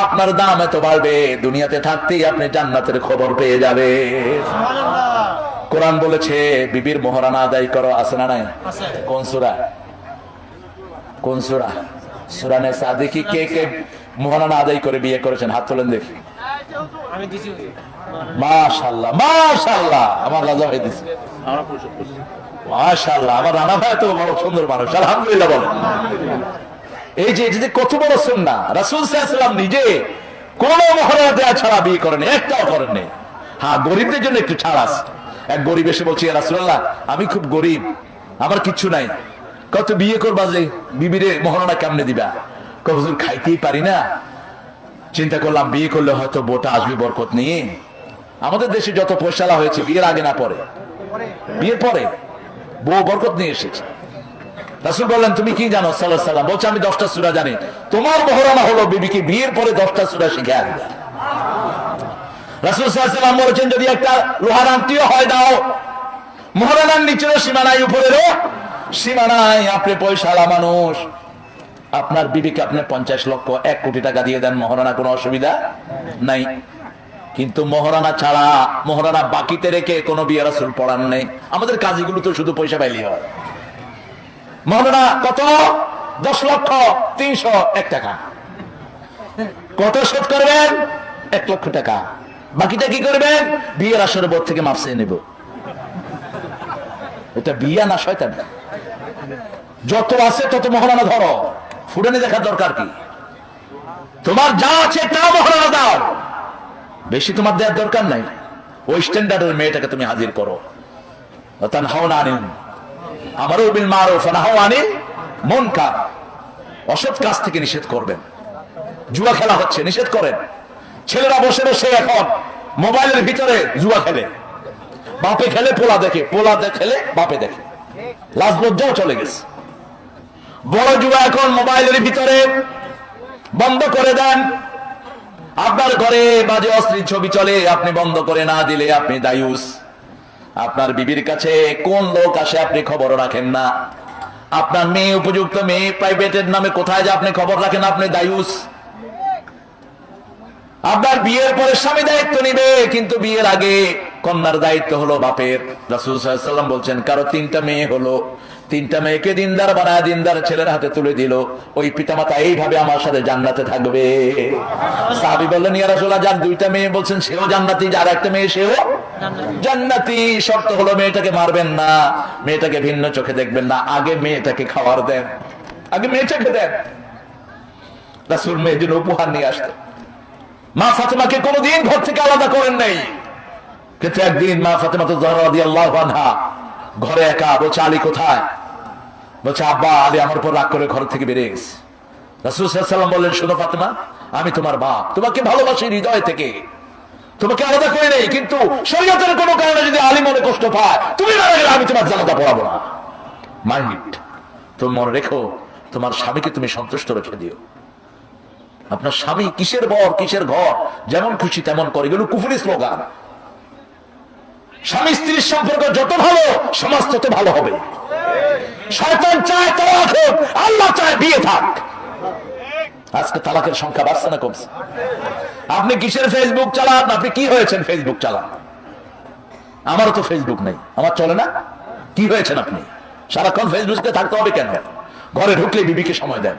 আপনার দাম এত বাড়বে, দুনিয়াতে থাকতেই আপনি জান্নাতের খবর পেয়ে যাবে। কোরআন বলেছে বিবির মোহরানা আদায় করো, আছে না নাই? কোন সূরা? কোন সূরা? সূরা নিসা। দেখি কে কে মোহরানা আদায় করে বিয়ে করেছেন, হাত তোলেন দেখি। মাশাআল্লাহ মাশাআল্লাহ, আমার রাজা হয়ে দিছে। মাশাআল্লাহ, আমার রানা ভাই তো বড় সুন্দর মানুষ, আলহামদুলিল্লাহ বলেন। এই যে কত বড় সুন্নাহ, রাসূল সাল্লাল্লাহু আলাইহি ওয়াসাল্লাম নিজে কোন মোহরানা দেয়া ছাড়া বিয়ে করেন, একটাও করেন নাই। হ্যাঁ, গরিবদের জন্য একটু ছাড় আছে। এক গরিব এসে বলছে, ইয়া রাসূলুল্লাহ আমি খুব গরিব, আমার কিচ্ছু নাই, কত বিয়ে করবা যে বিবিরে মোহরানা কেমনে দিবা? হুজুর খাইতেই পারি না। চিন্তা করলাম বিয়ে করলে হয়তো বউটা আসবে বরকত নিয়ে। আমাদের দেশে যত পয়সালা হয়েছে বিয়ের আগে না পরে, বিয়ের পরে বউ বরকত নিয়ে এসেছে। রাসূল বললেন তুমি কি জানো? সাল্লাল্লাহু আলাইহি ওয়াসাল্লাম বলছে আমি 10টা সূরা জানি। তোমার মোহরানা হলো বিবিকে বিয়ের পরে 10টা সূরা শিখিয়ে দিবা। রাসূল সাল্লাল্লাহু আলাইহি ওয়াসাল্লাম বলেছেন যদি একটা লোহার আংটিও হয় দাও, মোহরানার নিচেরও সীমা নাই উপরেরও সীমা নাই। আপনি পয়সাওয়ালা মানুষ, আপনার বিবিকে আপনি 50 লক্ষ 1 কোটি টাকা দিয়ে দেন, মোহরানা কোনো অসুবিধা নাই। কিন্তু মোহরানা ছাড়া, মোহরানা বাকিতে রেখে কোনো বিয়ে রাসূল পড়ান নেই। আমাদের কাজগুলো তো শুধু পয়সা পাইলেই হয়। মোহরানা কত? 10 লক্ষ 301 টাকা। কত শোধ করবেন? 1 লক্ষ টাকা। বাকিটা কি করবেন? বিয়ের আসরে বোর্ড থেকে মাপ চেয়ে নেব। এটা বিয়া না শয়তান? যত আছে তত মোহরানা ধরো, ফুটানি দেখার দরকার কি? তোমার যা আছে তা মোহরানা দাও, বেশি তোমার দেওয়ার দরকার নাই। ওই স্ট্যান্ডার্ডের মেয়েটাকে তুমি হাজির করো। তানহাউনা আনিল আমরু বিল মারুফ ওয়া নাহাউ আনিল মুনকার, অসৎ কাজ থেকে নিষেধ করবেন। জুয়া খেলা হচ্ছে, নিষেধ করেন। ছেলেরা বসে বসে এখন মোবাইলের ভিতরে জুয়া খেলে, বাপে খেলে পোলা দেখে, পোলা খেলে বাপে দেখে, লাজ লজ্জাও চলে গেছে। বড় জুয়া এখন মোবাইলের ভিতরে, বন্ধ করে দেন। আপনার ঘরে বাজে অশ্লীল ছবি চলে, আপনি বন্ধ করে না দিলে আপনি দায়ুস। আপনার বিবির কাছে কোন লোক আসে আপনি খবর রাখেন না। আপনার মেয়ে, উপযুক্ত মেয়ে প্রাইভেটের নামে কোথায় যে আপনি খবর রাখেন, আপনি দায়ুস। আপনার বিয়ের পরে স্বামী দায়িত্ব নিবে, কিন্তু বিয়ের আগে কন্যার দায়িত্ব হলো বাপের। রাসূল সাল্লাল্লাহু আলাইহি ওয়াসাল্লাম বলছেন কারো 3টা মেয়ে হলো, 3টা মেয়েকে দিনদার বানায় দিনদার ছেলের হাতে তুলে দিল, ওই পিতামাতা এইভাবে আমার সাথে জান্নাতে থাকবে। সাহাবী বললেন ইয়া রাসূলুল্লাহ যার 2টা মেয়ে বলছেন সেও জান্নাতি, যার একটা মেয়ে সেও জান্নাতি। শর্ত হলো মেয়েটাকে মারবেন না, মেয়েটাকে ভিন্ন চোখে দেখবেন না, আগে মেয়েটাকে খাবার দেন, আগে মেয়েটাকে দেন। রাসূল মেয়েদের উপহার নিয়ে আসতেন। মা ফাতেমাকে কোনদিন ঘর থেকে আলাদা করেন নাই, কিন্তু একদিন মা ফাতেমা যাহরা রাদিয়াল্লাহু আনহা ঘরে একা, বলছে আলী কোথায়? বলছে আব্বা আলী আমার উপর রাগ করে ঘর থেকে বেরিয়ে গেছে। রাসূল সাল্লাল্লাহু আলাইহি ওয়াসাল্লাম বললেন শোনো ফাতেমা, আমি তোমার বাপ, তোমাকে ভালোবাসি হৃদয় থেকে, তোমাকে আলাদা করে নেই, কিন্তু শরীয়তের কোনো কারণে যদি আলী মনে কষ্ট পায়, তুমি মারা গেলে আমি তোমার জানাজা পড়াবো না। মাইন্ড, তুমি মনে রেখো তোমার স্বামীকে তুমি সন্তুষ্ট রেখে দিও। আপনার স্বামী কিসের বর কিসের ঘর যেমন খুশি তেমন করে, এগুলো কুফরি স্লোগান। স্বামী স্ত্রীর সম্পর্ক যত ভালো সমাজ তত ভালো হবে। শয়তান চায় তালাক হোক, আল্লাহ চায় বিয়ে থাক। আজকে তালাকের সংখ্যা বাড়ছে না কমছে? আপনি কিসের ফেসবুক চালান? আপনি কি হয়েছেন ফেসবুক চালান? আমারও তো ফেসবুক নেই, আমার চলে না। কি হয়েছেন আপনি? সারাক্ষণ ফেসবুকে থাকতে হবে কেন? ঘরে ঢুকলে বিবিকে সময় দেন,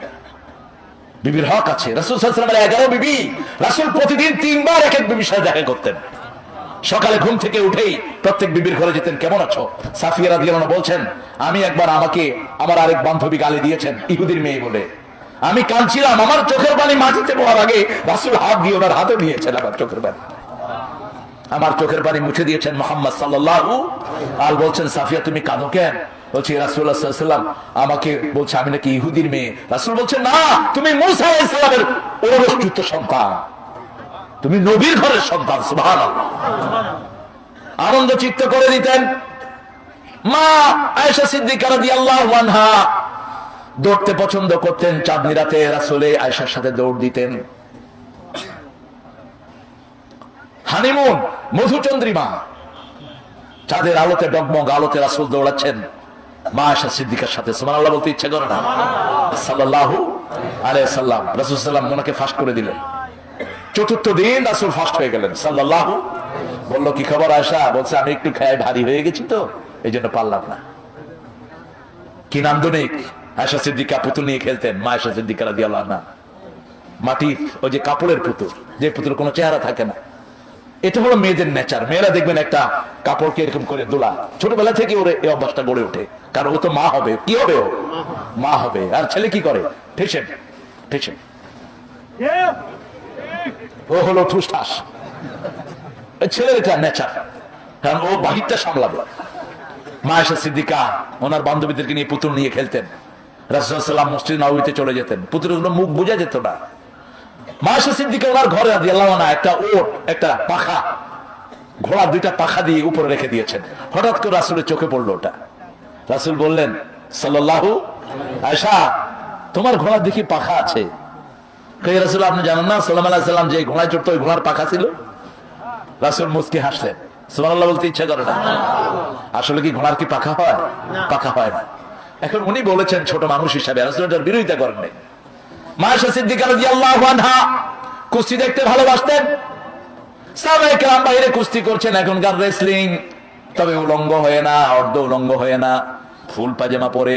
বিবির হক আছে। রাসূল সাল্লাল্লাহু আলাইহি ওয়াসাল্লামের 11 বিবি, রাসূল প্রতিদিন 3 বার এক এক বিবির সাথে দেখা করতেন। সকালে ঘুম থেকে উঠেই প্রত্যেক বিবির ঘরে যেতেন, কেমন আছো? সাফিয়া রাদিয়াল্লাহু আনহা বলছেন আমি একবার আমাকে আমার আরেক বান্ধবী গালি দিয়েছেন ইহুদির মেয়ে বলে, আমি কাঁদছিলাম, আমার চোখের পানি মাটিতে পড়ার আগে রাসূল হাত দিয়ে ওনার হাতে নিয়েছেন আমার চোখের পানি, আমার চোখের পানি মুছে দিয়েছেন মুহাম্মদ সাল্লাল্লাহু আর বলছেন সাফিয়া তুমি কাঁদো কেন? বলছি রাসূলুল্লাহ সাল্লাল্লাহু আলাইহি ওয়াসাল্লাম আমাকে বলছে আমি নাকি ইহুদির মেয়ে। রাসূল বলছেন না, তুমি মূসা আলাইহিস সালামের ঔরসযুক্ত সন্তান, তুমি নবীর ঘরের সন্তান। সুবহানাল্লাহ। আনন্দ চিত্ত করে দিতেন। মা আয়েশা সিদ্দিকা রাদিয়াল্লাহু আনহা দৌড়তে পছন্দ করতেন। চাঁদনি রাতে রাসূল আয়েশার সাথে দৌড় দিতেন। হানিমুন, মধুচন্দ্রিমা, চাঁদের আলোতে ডগমগ আলোতে রাসূল দৌড়াচ্ছেন মা আয়েশা সিদ্দিকার সাথে। সুবহানাল্লাহ বলতে ইচ্ছে করে না? সাল্লাল্লাহু আলাইহিস সালাম, রাসূল সাল্লাম ওনাকে ফাস্ট করে দিলেন। চতুর্থ দিন রাসূল ফাস্ট হয়ে গেলেন সাল্লাল্লাহু। বলল কি খবর আয়েশা? বলছে আমি একটু খায় ভারী হয়ে গেছি তো এই জন্য পারলাম না। কি নান্দনিক! আয়েশা সিদ্দিকা পুতুল নিয়ে খেলতেন, মা আয়েশা সিদ্দিকা রাদিয়াল্লাহু আনহা। মাটির ওই যে কাপড়ের পুতুল, যে পুতুলের কোনো চেহারা থাকে না। এটা হলো মেয়েদের নেচার। মেয়েরা দেখবেন একটা কাপড়কে এরকম করে দোলা, ছোটবেলা থেকে ওর এই অভ্যাসটা গড়ে ওঠে, কারণ ও তো মা হবে। কি হবে? ও মা হবে। আর ছেলে কি করে? ঠেসেন ঠেসেন, ও হলো ঠুসঠাস। ছেলের এটা নেচার, কারণ ও বাহিরটা সামলাবে। মা আয়েশা সিদ্দিকা ওনার বান্ধবীদেরকে নিয়ে পুতুল নিয়ে খেলতেন। রাসূল সাল্লাল্লাহু আলাইহি ওয়াসাল্লাম মসজিদ নববীতে চলে যেতেন, পুতুলগুলো মুখ বোঝা যেত না। মা আয়েশা সিদ্দিকা ওনার ঘরে রাদিয়াল্লাহু আনহা একটা ওট, একটা পাখা, ঘোড়ার দুইটা পাখা দিয়ে উপরে রেখে দিয়েছেন। হঠাৎ করে রাসূলের চোখে পড়লো ওটা। রাসূল বললেন সাল্লাল্লাহু, আয়েশা তোমার ঘোড়ার দেখি পাখা আছে। কই রাসূল আপনি জানেন না সাল্লাল্লাহু আলাইহি ওয়াসাল্লাম যে ঘোড়ায় চড়তো ওই ঘোড়ার পাখা ছিল? রাসূল মুস্কি হাসলেন। সুবহানাল্লাহ বলতে ইচ্ছা করে না। আসলে কি ঘোড়ার কি পাখা হয়? পাখা হয় না। এখন উনি বলেছেন ছোট মানুষ হিসাবে, রাসূল এটার বিরোধিতা করেন নাই। মা আয়েশা সিদ্দিকা রাদিয়াল্লাহু আনহা কুস্তি দেখতে ভালোবাসতেন। সাহাবায়ে কেরাম বাইরে কুস্তি করছেন, এখনকার রেসলিং, তবে উলঙ্গ হয়ে না, অর্ধ উলঙ্গ হয়ে না, ফুল পাজামা পরে।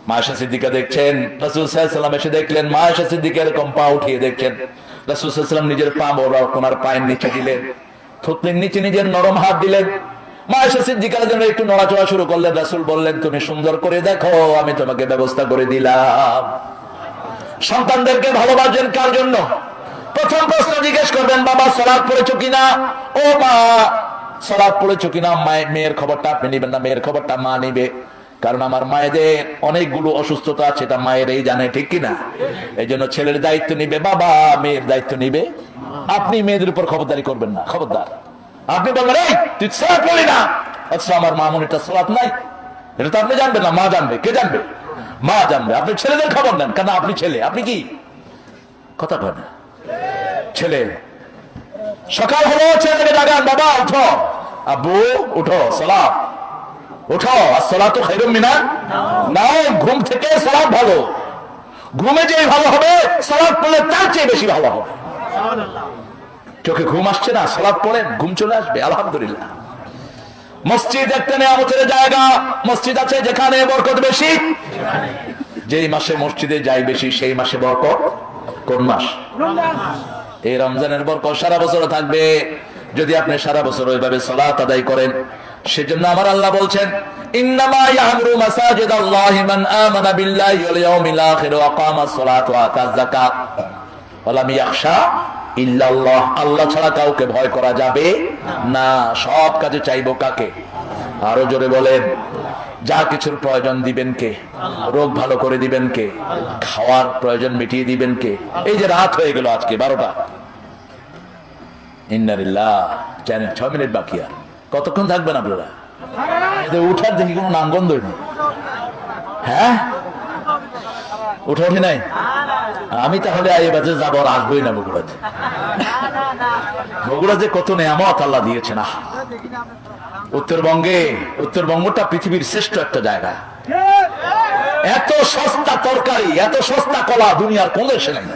মা আয়েশা সিদ্দিকা দেখছেন, রাসূল সাল্লাল্লাহু আলাইহি ওয়াসাল্লাম এসে দেখলেন মা আয়েশা সিদ্দিকা এরকম পা উঠিয়ে দেখছেন। রাসূল সাল্লাল্লাহু আলাইহি ওয়াসাল্লাম নিজের পা বড় ওনার পায়ের নিচে দিলেন, থুতনির নিচে নিজের নরম হাত দিলেন। মা আয়েশা সিদ্দিকার জন্য একটু নড়াচড়া শুরু করলেন। রাসূল বললেন তুমি সুন্দর করে দেখো, আমি তোমাকে ব্যবস্থা করে দিলাম। সন্তানদেরকে ভালোবাসেন কার জন্য? প্রথম প্রশ্ন জিজ্ঞেস করবেন, বাবা সালাত পড়েছো কিনা? ও মা সালাত পড়েছো কিনা? মেয়ের খবরটা আপনি নেবেন না, মেয়ের খবরটা মা নেবে। কারণ আমার মায়েদের অনেকগুলো অসুস্থতা আছে, এটা মায়েরই জানে, ঠিক কিনা? এই জন্য ছেলের দায়িত্ব নিবে বাবা, মেয়ের দায়িত্ব নিবে আপনি। মেয়েদের উপর খবরদারি করবেন না, খবরদার। আপনি বলবেন এই তুই সালাত পড়লি না, আচ্ছা আমার মা মনিটা সালাত নাই, এটা তো আপনি জানবেন না, মা জানবে। কে জানবে? মা জানবে। আপনি ছেলেদের খবর নেন, কারণ আপনি ছেলে। আপনি কি কথা কয় না? ছেলে। সকাল হলো, ছেলেকে ডাকান, বাবা উঠো, আব্বু উঠো, সালাত উঠো, আসসালাতু খায়রুম মিনান নাওম। ঘুম থেকে সালাত ভালো। ঘুমে যেই ভালো হবে, সালাত পড়লে তার চেয়ে বেশি ভালো হবে। চোখে ঘুম আসছে না, সালাত পড়েন, ঘুম চলে আসবে, আলহামদুলিল্লাহ। মসজিদ একটা নেয়ামতের জায়গা। মসজিদ আছে যেখানে বরকত বেশি। যেই মাসে মসজিদে যাই বেশি, সেই মাসে বরকত। কোন মাস? এই রমজানের বরকত সারা বছর থাকবে, যদি আপনি সারা বছর ওইভাবে সালাত আদায় করেন। সেজন্য আমার আল্লাহ বলছেন, ইন্নামা ইয়ামুরু মাসাজিদাল্লাহি মান আমানা বিল্লাহি ওয়াল ইয়াউমিল আখির ওয়া আকামাস সালাত ওয়া আতাজ যাকাত ওয়া লাম ইয়াখশা ইল্লাল্লাহ। আল্লাহ ছাড়া কাউকে ভয় করা যাবে না। সব কাজে চাইবো কাকে? আরো জোরে বলেন। যা কিছুর প্রয়োজন দিবেন কে? রোগ ভালো করে দিবেন কে? খাওয়ার প্রয়োজন মিটিয়ে দিবেন কে? এই যে রাত হয়ে গেল আজকে 12টা, ইন্নালিল্লাহ, জানেন 6 মিনিট বাকি। আর কতক্ষণ থাকবেন আপনারা? উঠার দেখি কোনো নামগন্ধ নেই। হ্যাঁ, উঠে ওঠে নাই। আমি তাহলে এবারে যাবো, আর আসবোই না বগুড়াতে। বগুড়া যে কত নেয়ামত আল্লাহ দিয়েছে না। উত্তরবঙ্গটা পৃথিবীর শ্রেষ্ঠ একটা জায়গা। এত সস্তা তরকারি, এত সস্তা কলা দুনিয়ার কোন দেশে নেই।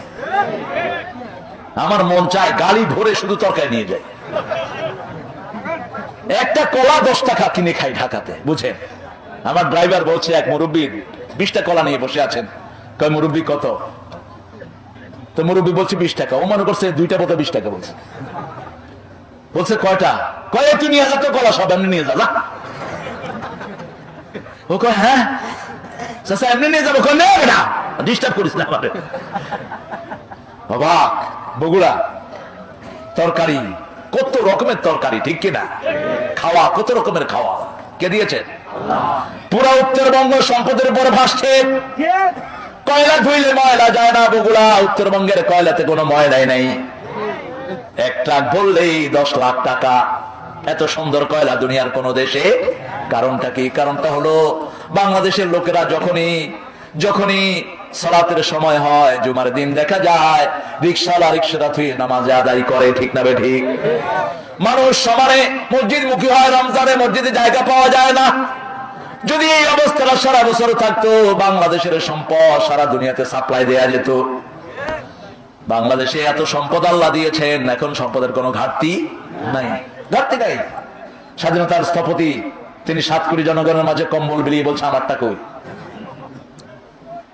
আমার মন চায় গাড়ি ভরে শুধু তরকারি নিয়ে যায়। একটা কলা 10 টাকা কিনে খাই ঢাকাতে, বুঝেন? আমার ড্রাইভার বলছে এক মুরব্বী 20টা কলা নিয়ে বসে আছেন। কয় মুরব্বী কত? তো মুরব্বী বলছে 20 টাকা। ও মনে করছে 2টা বোতল 20 টাকা। বলছে কয়টা? কয় তুই নিয়ে যা তো কলা, সব এমনি নিয়ে যা। ও কয় হ্যাঁ চাচা এমনি নিয়ে যাবো। কয় নেবে না, ডিস্টার্ব করিস না আমাদের। অবাক। বগুড়া তরকারি, কত রকমের তরকারি, ঠিক কিনা? খাওয়া, কত রকমের খাওয়া। কে দিয়েছেন? পুরা উত্তরবঙ্গ সম্পদের উপর ভাসছে। কয়লা ধুইলে ময়লা যায় না। বগুড়া উত্তরবঙ্গের কয়লাতে কোনো ময়লাই নাই। 1 ট্রাক বললেই 10 লাখ টাকা। এত সুন্দর কয়লা দুনিয়ার কোন দেশে। কারণটা কি? কারণটা হলো বাংলাদেশের লোকেরা যখনই সালাতের সময় হয়, জুমার দিন দেখা যায় রিকশাওয়ালা রিকশাটা থুয়ে নামাজ আদায় করে, ঠিক না ঠিক? মানুষ সমানে মসজিদ মুখী হয়। রমজানে মসজিদে জায়গা পাওয়া যায় না। যদি এই অবস্থাটা সারা বছর থাকতো, বাংলাদেশের সম্পদ সারা দুনিয়াতে সাপ্লাই দেয়া যেত। বাংলাদেশে এত সম্পদ আল্লাহ দিয়েছেন, এখন সম্পদের কোনো ঘাটতি নাই, ঘাটতি নাই। স্বাধীনতার স্থপতি তিনি 7 কোটি জনগণের মাঝে কম্বল বিলিয়ে বলছে আমারটা কই।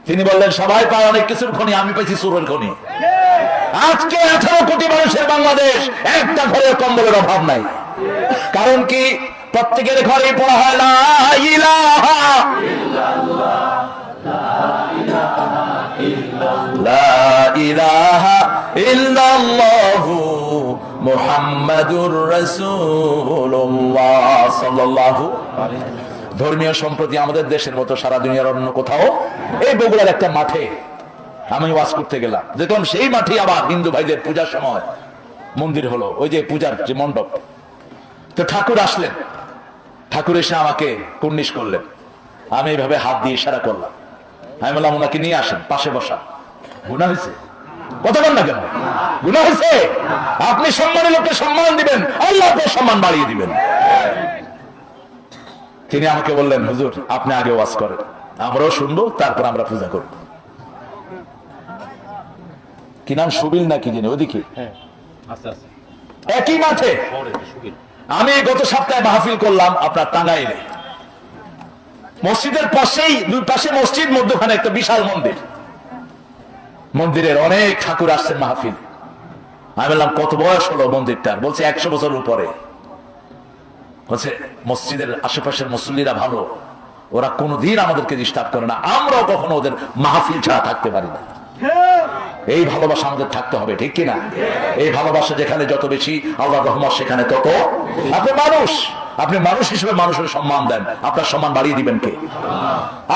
তিনি বললেন সবাই পায় অনেক কিছুর খনি, আমি পাইছি সুরের খনি। আজকে 18 কোটি মানুষের বাংলাদেশ, একটা ঘরে কম্বলের অভাব নাই। কারণ কি? প্রত্যেকের ঘরে পড়া হয় লা ইলাহা ইল্লাল্লাহ, লা ইলাহা ইল্লাল্লাহু মুহাম্মাদুর রাসূলুল্লাহ সাল্লাল্লাহু আলাইহি ওয়াসাল্লাম। ধর্মীয় সম্প্রতি আমাদের দেশের মতো সারা দুনিয়ার অন্য কোথাও। এই বগুড়ার একটা মাঠে আমি ওয়াজ করতে গেলাম, দেখলাম সেই মাঠে আবার হিন্দু ভাইদের পূজার সময় মন্দির হলো, ওই যে পূজার যে মণ্ডপ। তো ঠাকুর আসলেন, ঠাকুর এসে আমাকে কুর্নিশ করলেন। আমি এইভাবে হাত দিয়ে ইশারা করলাম। আমি বললাম ওনাকে নিয়ে আসেন, পাশে বসা। গুনাহ হয়েছে? কথা বল না কেন? গুনাহ হয়েছে? আপনি সম্মানের লোককে সম্মান দিবেন, আল্লাহ আপনার সম্মান বাড়িয়ে দিবেন। তিনি আমাকে বললেন হুজুর আপনি আগে ওয়াজ করেন, আমরাও শুনবো, তারপর আমরা পূজা করব। কি নাম? সুবিল নাকি জানি, ওদিকে একই মাঠে। আমি গত সপ্তাহে মাহফিল করলাম আপনার টাঙ্গাইলে। মসজিদের পাশেই, দুই পাশে মসজিদ, মধ্যখানে একটা বিশাল মন্দির। মন্দিরের অনেক ঠাকুর আসছেন মাহফিল। আমি বললাম কত বয়স হলো মন্দিরটার? বলছে 100 বছর উপরে। বলছে মসজিদের আশেপাশের মুসল্লিরা ভালো, ওরা কোনোদিন আমাদেরকে ডিস্টার্ব করে না, আমরাও কখনো ওদের মাহফিল ছাড়া থাকতে পারি না। এই ভালোবাসা আমাদের থাকতে হবে, ঠিক কিনা? এই ভালোবাসা যেখানে যত বেশি, আল্লাহর রহমত সেখানে তত। আপনি মানুষ, আপনি মানুষ হিসেবে মানুষের সম্মান দেন, আপনার সম্মান বাড়িয়ে দিবেন কে?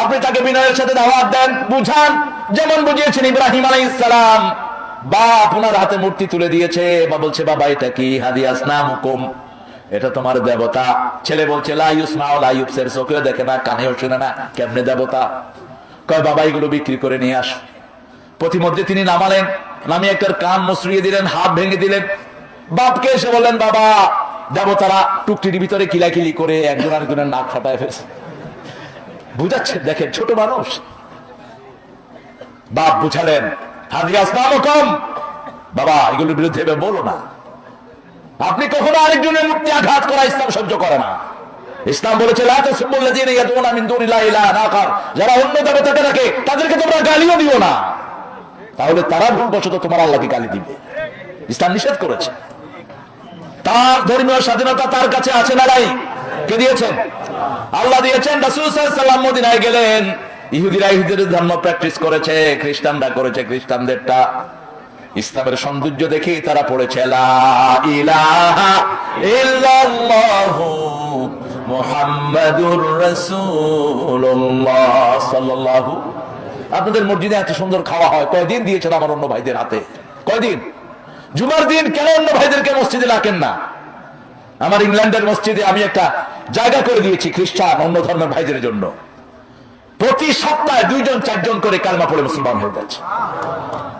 আপনি তাকে বিনয়ের সাথে দাওয়াত দেন, বুঝান, যেমন বুঝিয়েছেন ইব্রাহিম আলাইহিস সালাম। বাপ ওনার হাতে মূর্তি তুলে দিয়েছে, বা বলছে বাবা এটা কি? হাদিয়া আসনামুকুম, এটা তোমার দেবতা। ছেলে বলছে লা ইউসমাউ লা ইউবসির, চোখেও দেখে না, কানেও শুনে না, কেমনে দেবতা? কয় বাবা এগুলো বিক্রি করে নিয়ে আস। প্রতিমধ্যে তিনি নামালেন, নামিয়ে একটা কান মসরিয়ে দিলেন, হাত ভেঙে দিলেন। বাপকে এসে বললেন বাবা দেবতারা টুকটির ভিতরে কিলাকিলি করে একজন আরেকজনের নাক ফাটায় ফেলছে। বুঝাচ্ছে, দেখেন ছোট মানুষ। বাপ বুঝালেন হাদিয়া আসনামুকুম, বাবা এগুলোর বিরুদ্ধে বলো না। আপনি কখনো আরেকজনের মূর্তি আঘাত করা ইসলাম সহ্য করে না। ইসলাম বলেছে লা তাসুবুল্লাযিনা ইয়াদউনা মিন দুনিল্লাহি ইলাহান আখার, যারা অন্য দেবতাকে ডাকে তাদেরকে তোমরা গালিও দিও না, তাহলে তারা ভুলবশত তোমার আল্লাহকে গালি দিবে। ইসলাম নিষেধ করেছে। তার ধর্মীয় স্বাধীনতা তার কাছে আছে না নাই? কে দিয়েছেন? আল্লাহ দিয়েছেন। রাসূল সাল্লাল্লাহু আলাইহি ওয়াসাল্লাম মদিনায় গেলেন, ইহুদিরা ইহুদিদের ধর্ম প্র্যাকটিস করেছে, খ্রিস্টানরা করেছে খ্রিস্টানদেরটা। ইসলামের সৌন্দর্য দেখে তারা পড়েছে লা ইলাহা ইল্লাল্লাহু মুহাম্মাদুর রাসূলুল্লাহ সাল্লাল্লাহু। আপনাদের মসজিদে এত সুন্দর খাওয়া হয়, কয়দিন দিয়েছেন আমার অন্য ভাইদের হাতে? কয়দিন? জুমার দিন কেন অন্য ভাইদেরকে মসজিদে রাখেন না? আমার ইংল্যান্ডের মসজিদে আমি একটা জায়গা করে দিয়েছি খ্রিস্টান অন্য ধর্মের ভাইদের জন্য। প্রতি সপ্তাহে 2-4 করে কালমা পড়ে মুসলমান হয়ে যাচ্ছে।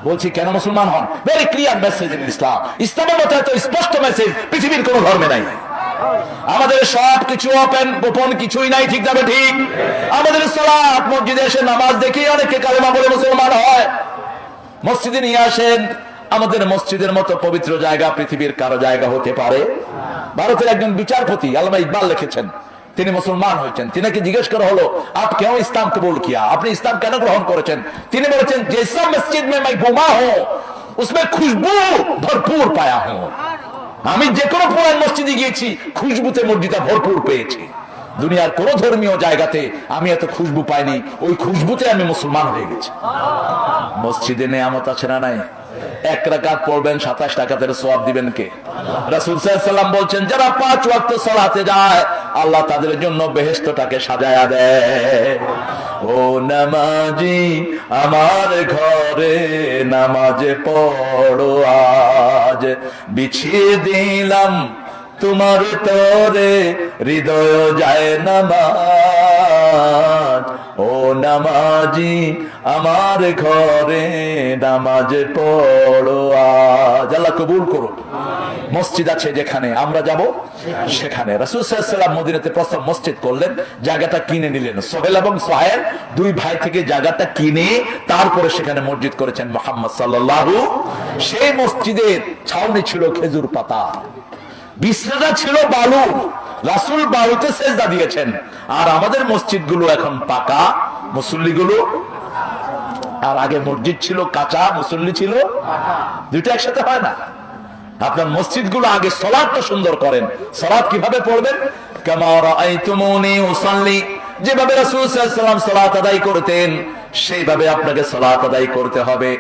বলছি কেন মুসলমান হন? ভেরি ক্লিয়ার মেসেজ ইন ইসলাম। ইসলামের মতো এত স্পষ্ট মেসেজ পৃথিবীর কোন ধর্মে নাই। আমাদের সব কিছু ওপেন, গোপন কিছুই নাই, ঠিক যাবে ঠিক। আমাদের সালাত, মসজিদে এসে নামাজ দেখি অনেকে কালেমা বলে মুসলমান হয়। মসজিদে নিয়ে আসেন, আমাদের মসজিদের মতো পবিত্র জায়গা পৃথিবীর কারো জায়গা হতে পারে? ভারতের একজন বিচারপতি আল্লামা ইকবাল লিখেছেন, তিনি মুসলমান হয়েছেন। তিনাকে জিজ্ঞেস করা হলো আপ কেন ইসলাম কবুল কিয়া, আপনি ইসলাম কেন গ্রহণ করেছেন? তিনি বলেছেন জैसा মসজিদ में मैं घुमा हूं उसमें खुशबू भरपूर पाया हूं। আমি যে কোনো পুরান মসজিদে গিয়েছি, খুশবুতে মসজিদটা ভরপুর পেয়েছি। দুনিয়ার কোন ধর্মীয় জায়গাতে আমি এত খুশবু পাইনি, ওই খুশবুতে আমি মুসলমান হয়ে গেছি। মসজিদে নেয়ামত আছে না নাই? 1 রাকাত পড়বেন 27 রাকাতের সওয়াব দিবেন কে? রাসূল সাল্লাল্লাহু আলাইহি ওয়াসাল্লাম বলছেন যারা 5 ওয়াক্ত সালাতে যায় আল্লাহ তাদের জন্য বেহেশতটাকে সাজায়া দেয়। ও নামাজি আমার ঘরে নামাজে পড়ো আজ, বিছিয়ে দিলাম তোমার তরে হৃদয় যায় নামাজ। ও নামাজি আমার ঘরে নামাজ পড়ো আজ। আল্লাহ কবুল করো। মসজিদ আছে যেখানে আমরা যাব সেখানে। রাসূল সাল্লাল্লাহু আলাইহি ওয়াসাল্লাম মদিনাতে প্রথম মসজিদ করলেন, জায়গাটা কিনে নিলেন। সোহেল এবং সোহেল দুই ভাই থেকে জায়গাটা কিনে তারপরে সেখানে মসজিদ করেছেন মুহাম্মদ সাল্লাল্লাহু। সেই মসজিদের ছাউনি ছিল খেজুর পাতা, বিছানাটা ছিল বালু, রাসূল বালুতে সেজদা দিয়েছেন। আর আমাদের মসজিদগুলো এখন পাকা, মুসল্লিগুলো, আর আগে মসজিদ ছিল কাঁচা, মুসল্লি ছিল দুইটা একসাথে হয় না। আপনার মসজিদগুলো আগে সালাতটা সুন্দর করেন। সালাত কিভাবে পড়বেন? কামা রাআইতুমুনি উসাল্লি, যেভাবে রাসূল সাল্লাল্লাহু আলাইহি ওয়াসাল্লাম সালাত আদায় করতেন সেইভাবে আপনাকে সালাত আদায় করতে হবে।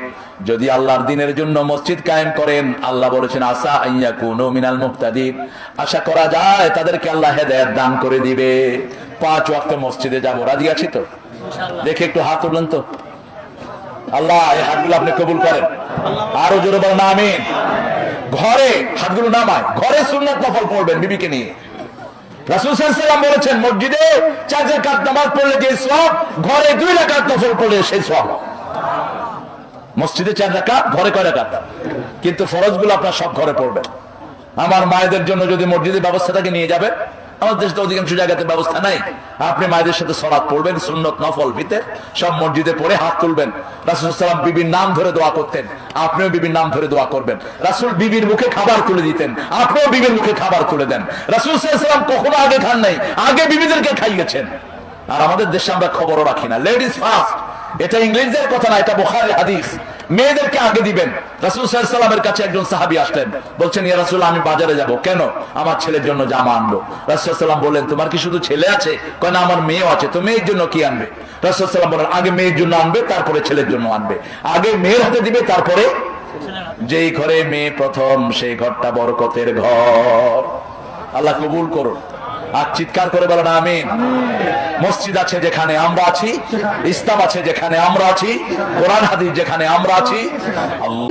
যদি আল্লাহর দ্বীনের জন্য মসজিদ কায়েম করেন, আল্লাহ বলেছেন আসা আইয়াকুনু মিনাল মুহতাদিন, আশা করা যায় তাদেরকে আল্লাহ হেদায়েত দান করে দিবে। 5 ওয়াক্ত মসজিদে যাব, রাজি আছি তো? দেখে একটু হাত তুলুন তো। আল্লাহ এই হাতগুলো আপনি কবুল করেন, আরো জোরে বলেন আমিন। ঘরে হাতগুলো নামায়, ঘরে সুন্নাত নফল পড়বেন বিবিকে নিয়ে। রাসূল সাল্লাল্লাহু আলাইহি ওয়াসাল্লাম বলেছেন মসজিদে 4 রাকাত নামাজ পড়লে যে সওয়াব, ঘরে 2 রাকাত নফল পড়লে সেই সওয়াব। মসজিদে 4 রাকাত, ঘরে কয় রাকাত? কিন্তু ফরজগুলো আপনার সব ঘরে পড়বেন। আমার মায়েদের জন্য যদি মসজিদের ব্যবস্থাটাকে নিয়ে যাবেন, আমাদের দেশে অধিকাংশ জায়গাতে ব্যবস্থা নাই। আপনি মায়েদের সাথে সালাত পড়বেন, সুন্নত নফল ভিতর সব মসজিদে পড়ে হাত তুলবেন। রাসূল সাল্লাল্লাহু আলাইহি ওয়াসাল্লাম বিবির নাম ধরে দোয়া করতেন, আপনিও বিবির নাম ধরে দোয়া করবেন। রাসূল বিবির মুখে খাবার তুলে দিতেন, আপনিও বিবির মুখে খাবার তুলে দেন। রাসূল সাল্লাল্লাহু আলাইহি ওয়াসাল্লাম কখনো আগে খান নাই, আগে বিবিদেরকে খাইয়েছেন। আর আমাদের দেশে আমরা খবরও রাখি না, লেডিস ফার্স্ট। এটা ইংরেজদের কথা না, এটা বুখারী হাদিস। মেয়েদেরকে আগে দিবেন। রাসূল সাল্লাল্লাহু আলাইহি ওয়াসাল্লামের কাছে একজন সাহাবী আসলেন, বলছেন ইয়া রাসূল আমি বাজারে যাব। কেন? আমার ছেলের জন্য জামা আনবো। রাসূল সাল্লাল্লাহু আলাইহি ওয়াসাল্লাম বললেন তোমার কি শুধু ছেলে আছে? কয় না আমার মেয়েও আছে। তো মেয়ের জন্য কি আনবে? রাসূল সাল্লাল্লাহু আলাইহি ওয়াসাল্লাম বলেন আগে মেয়ের জন্য আনবে, তারপরে ছেলের জন্য আনবে। আগে মেয়ের হাতে দিবে, তারপরে যেই ঘরে মেয়ে প্রথম সেই ঘরটা বরকতের ঘর। আল্লাহ কবুল করুন। আর চিৎকার করে বলেন আমিন। মসজিদ আছে যেখানে আমরা আছি, ইসলাম আছে যেখানে আমরা আছি, কোরআন হাদিস যেখানে আমরা আছি, আল্লাহ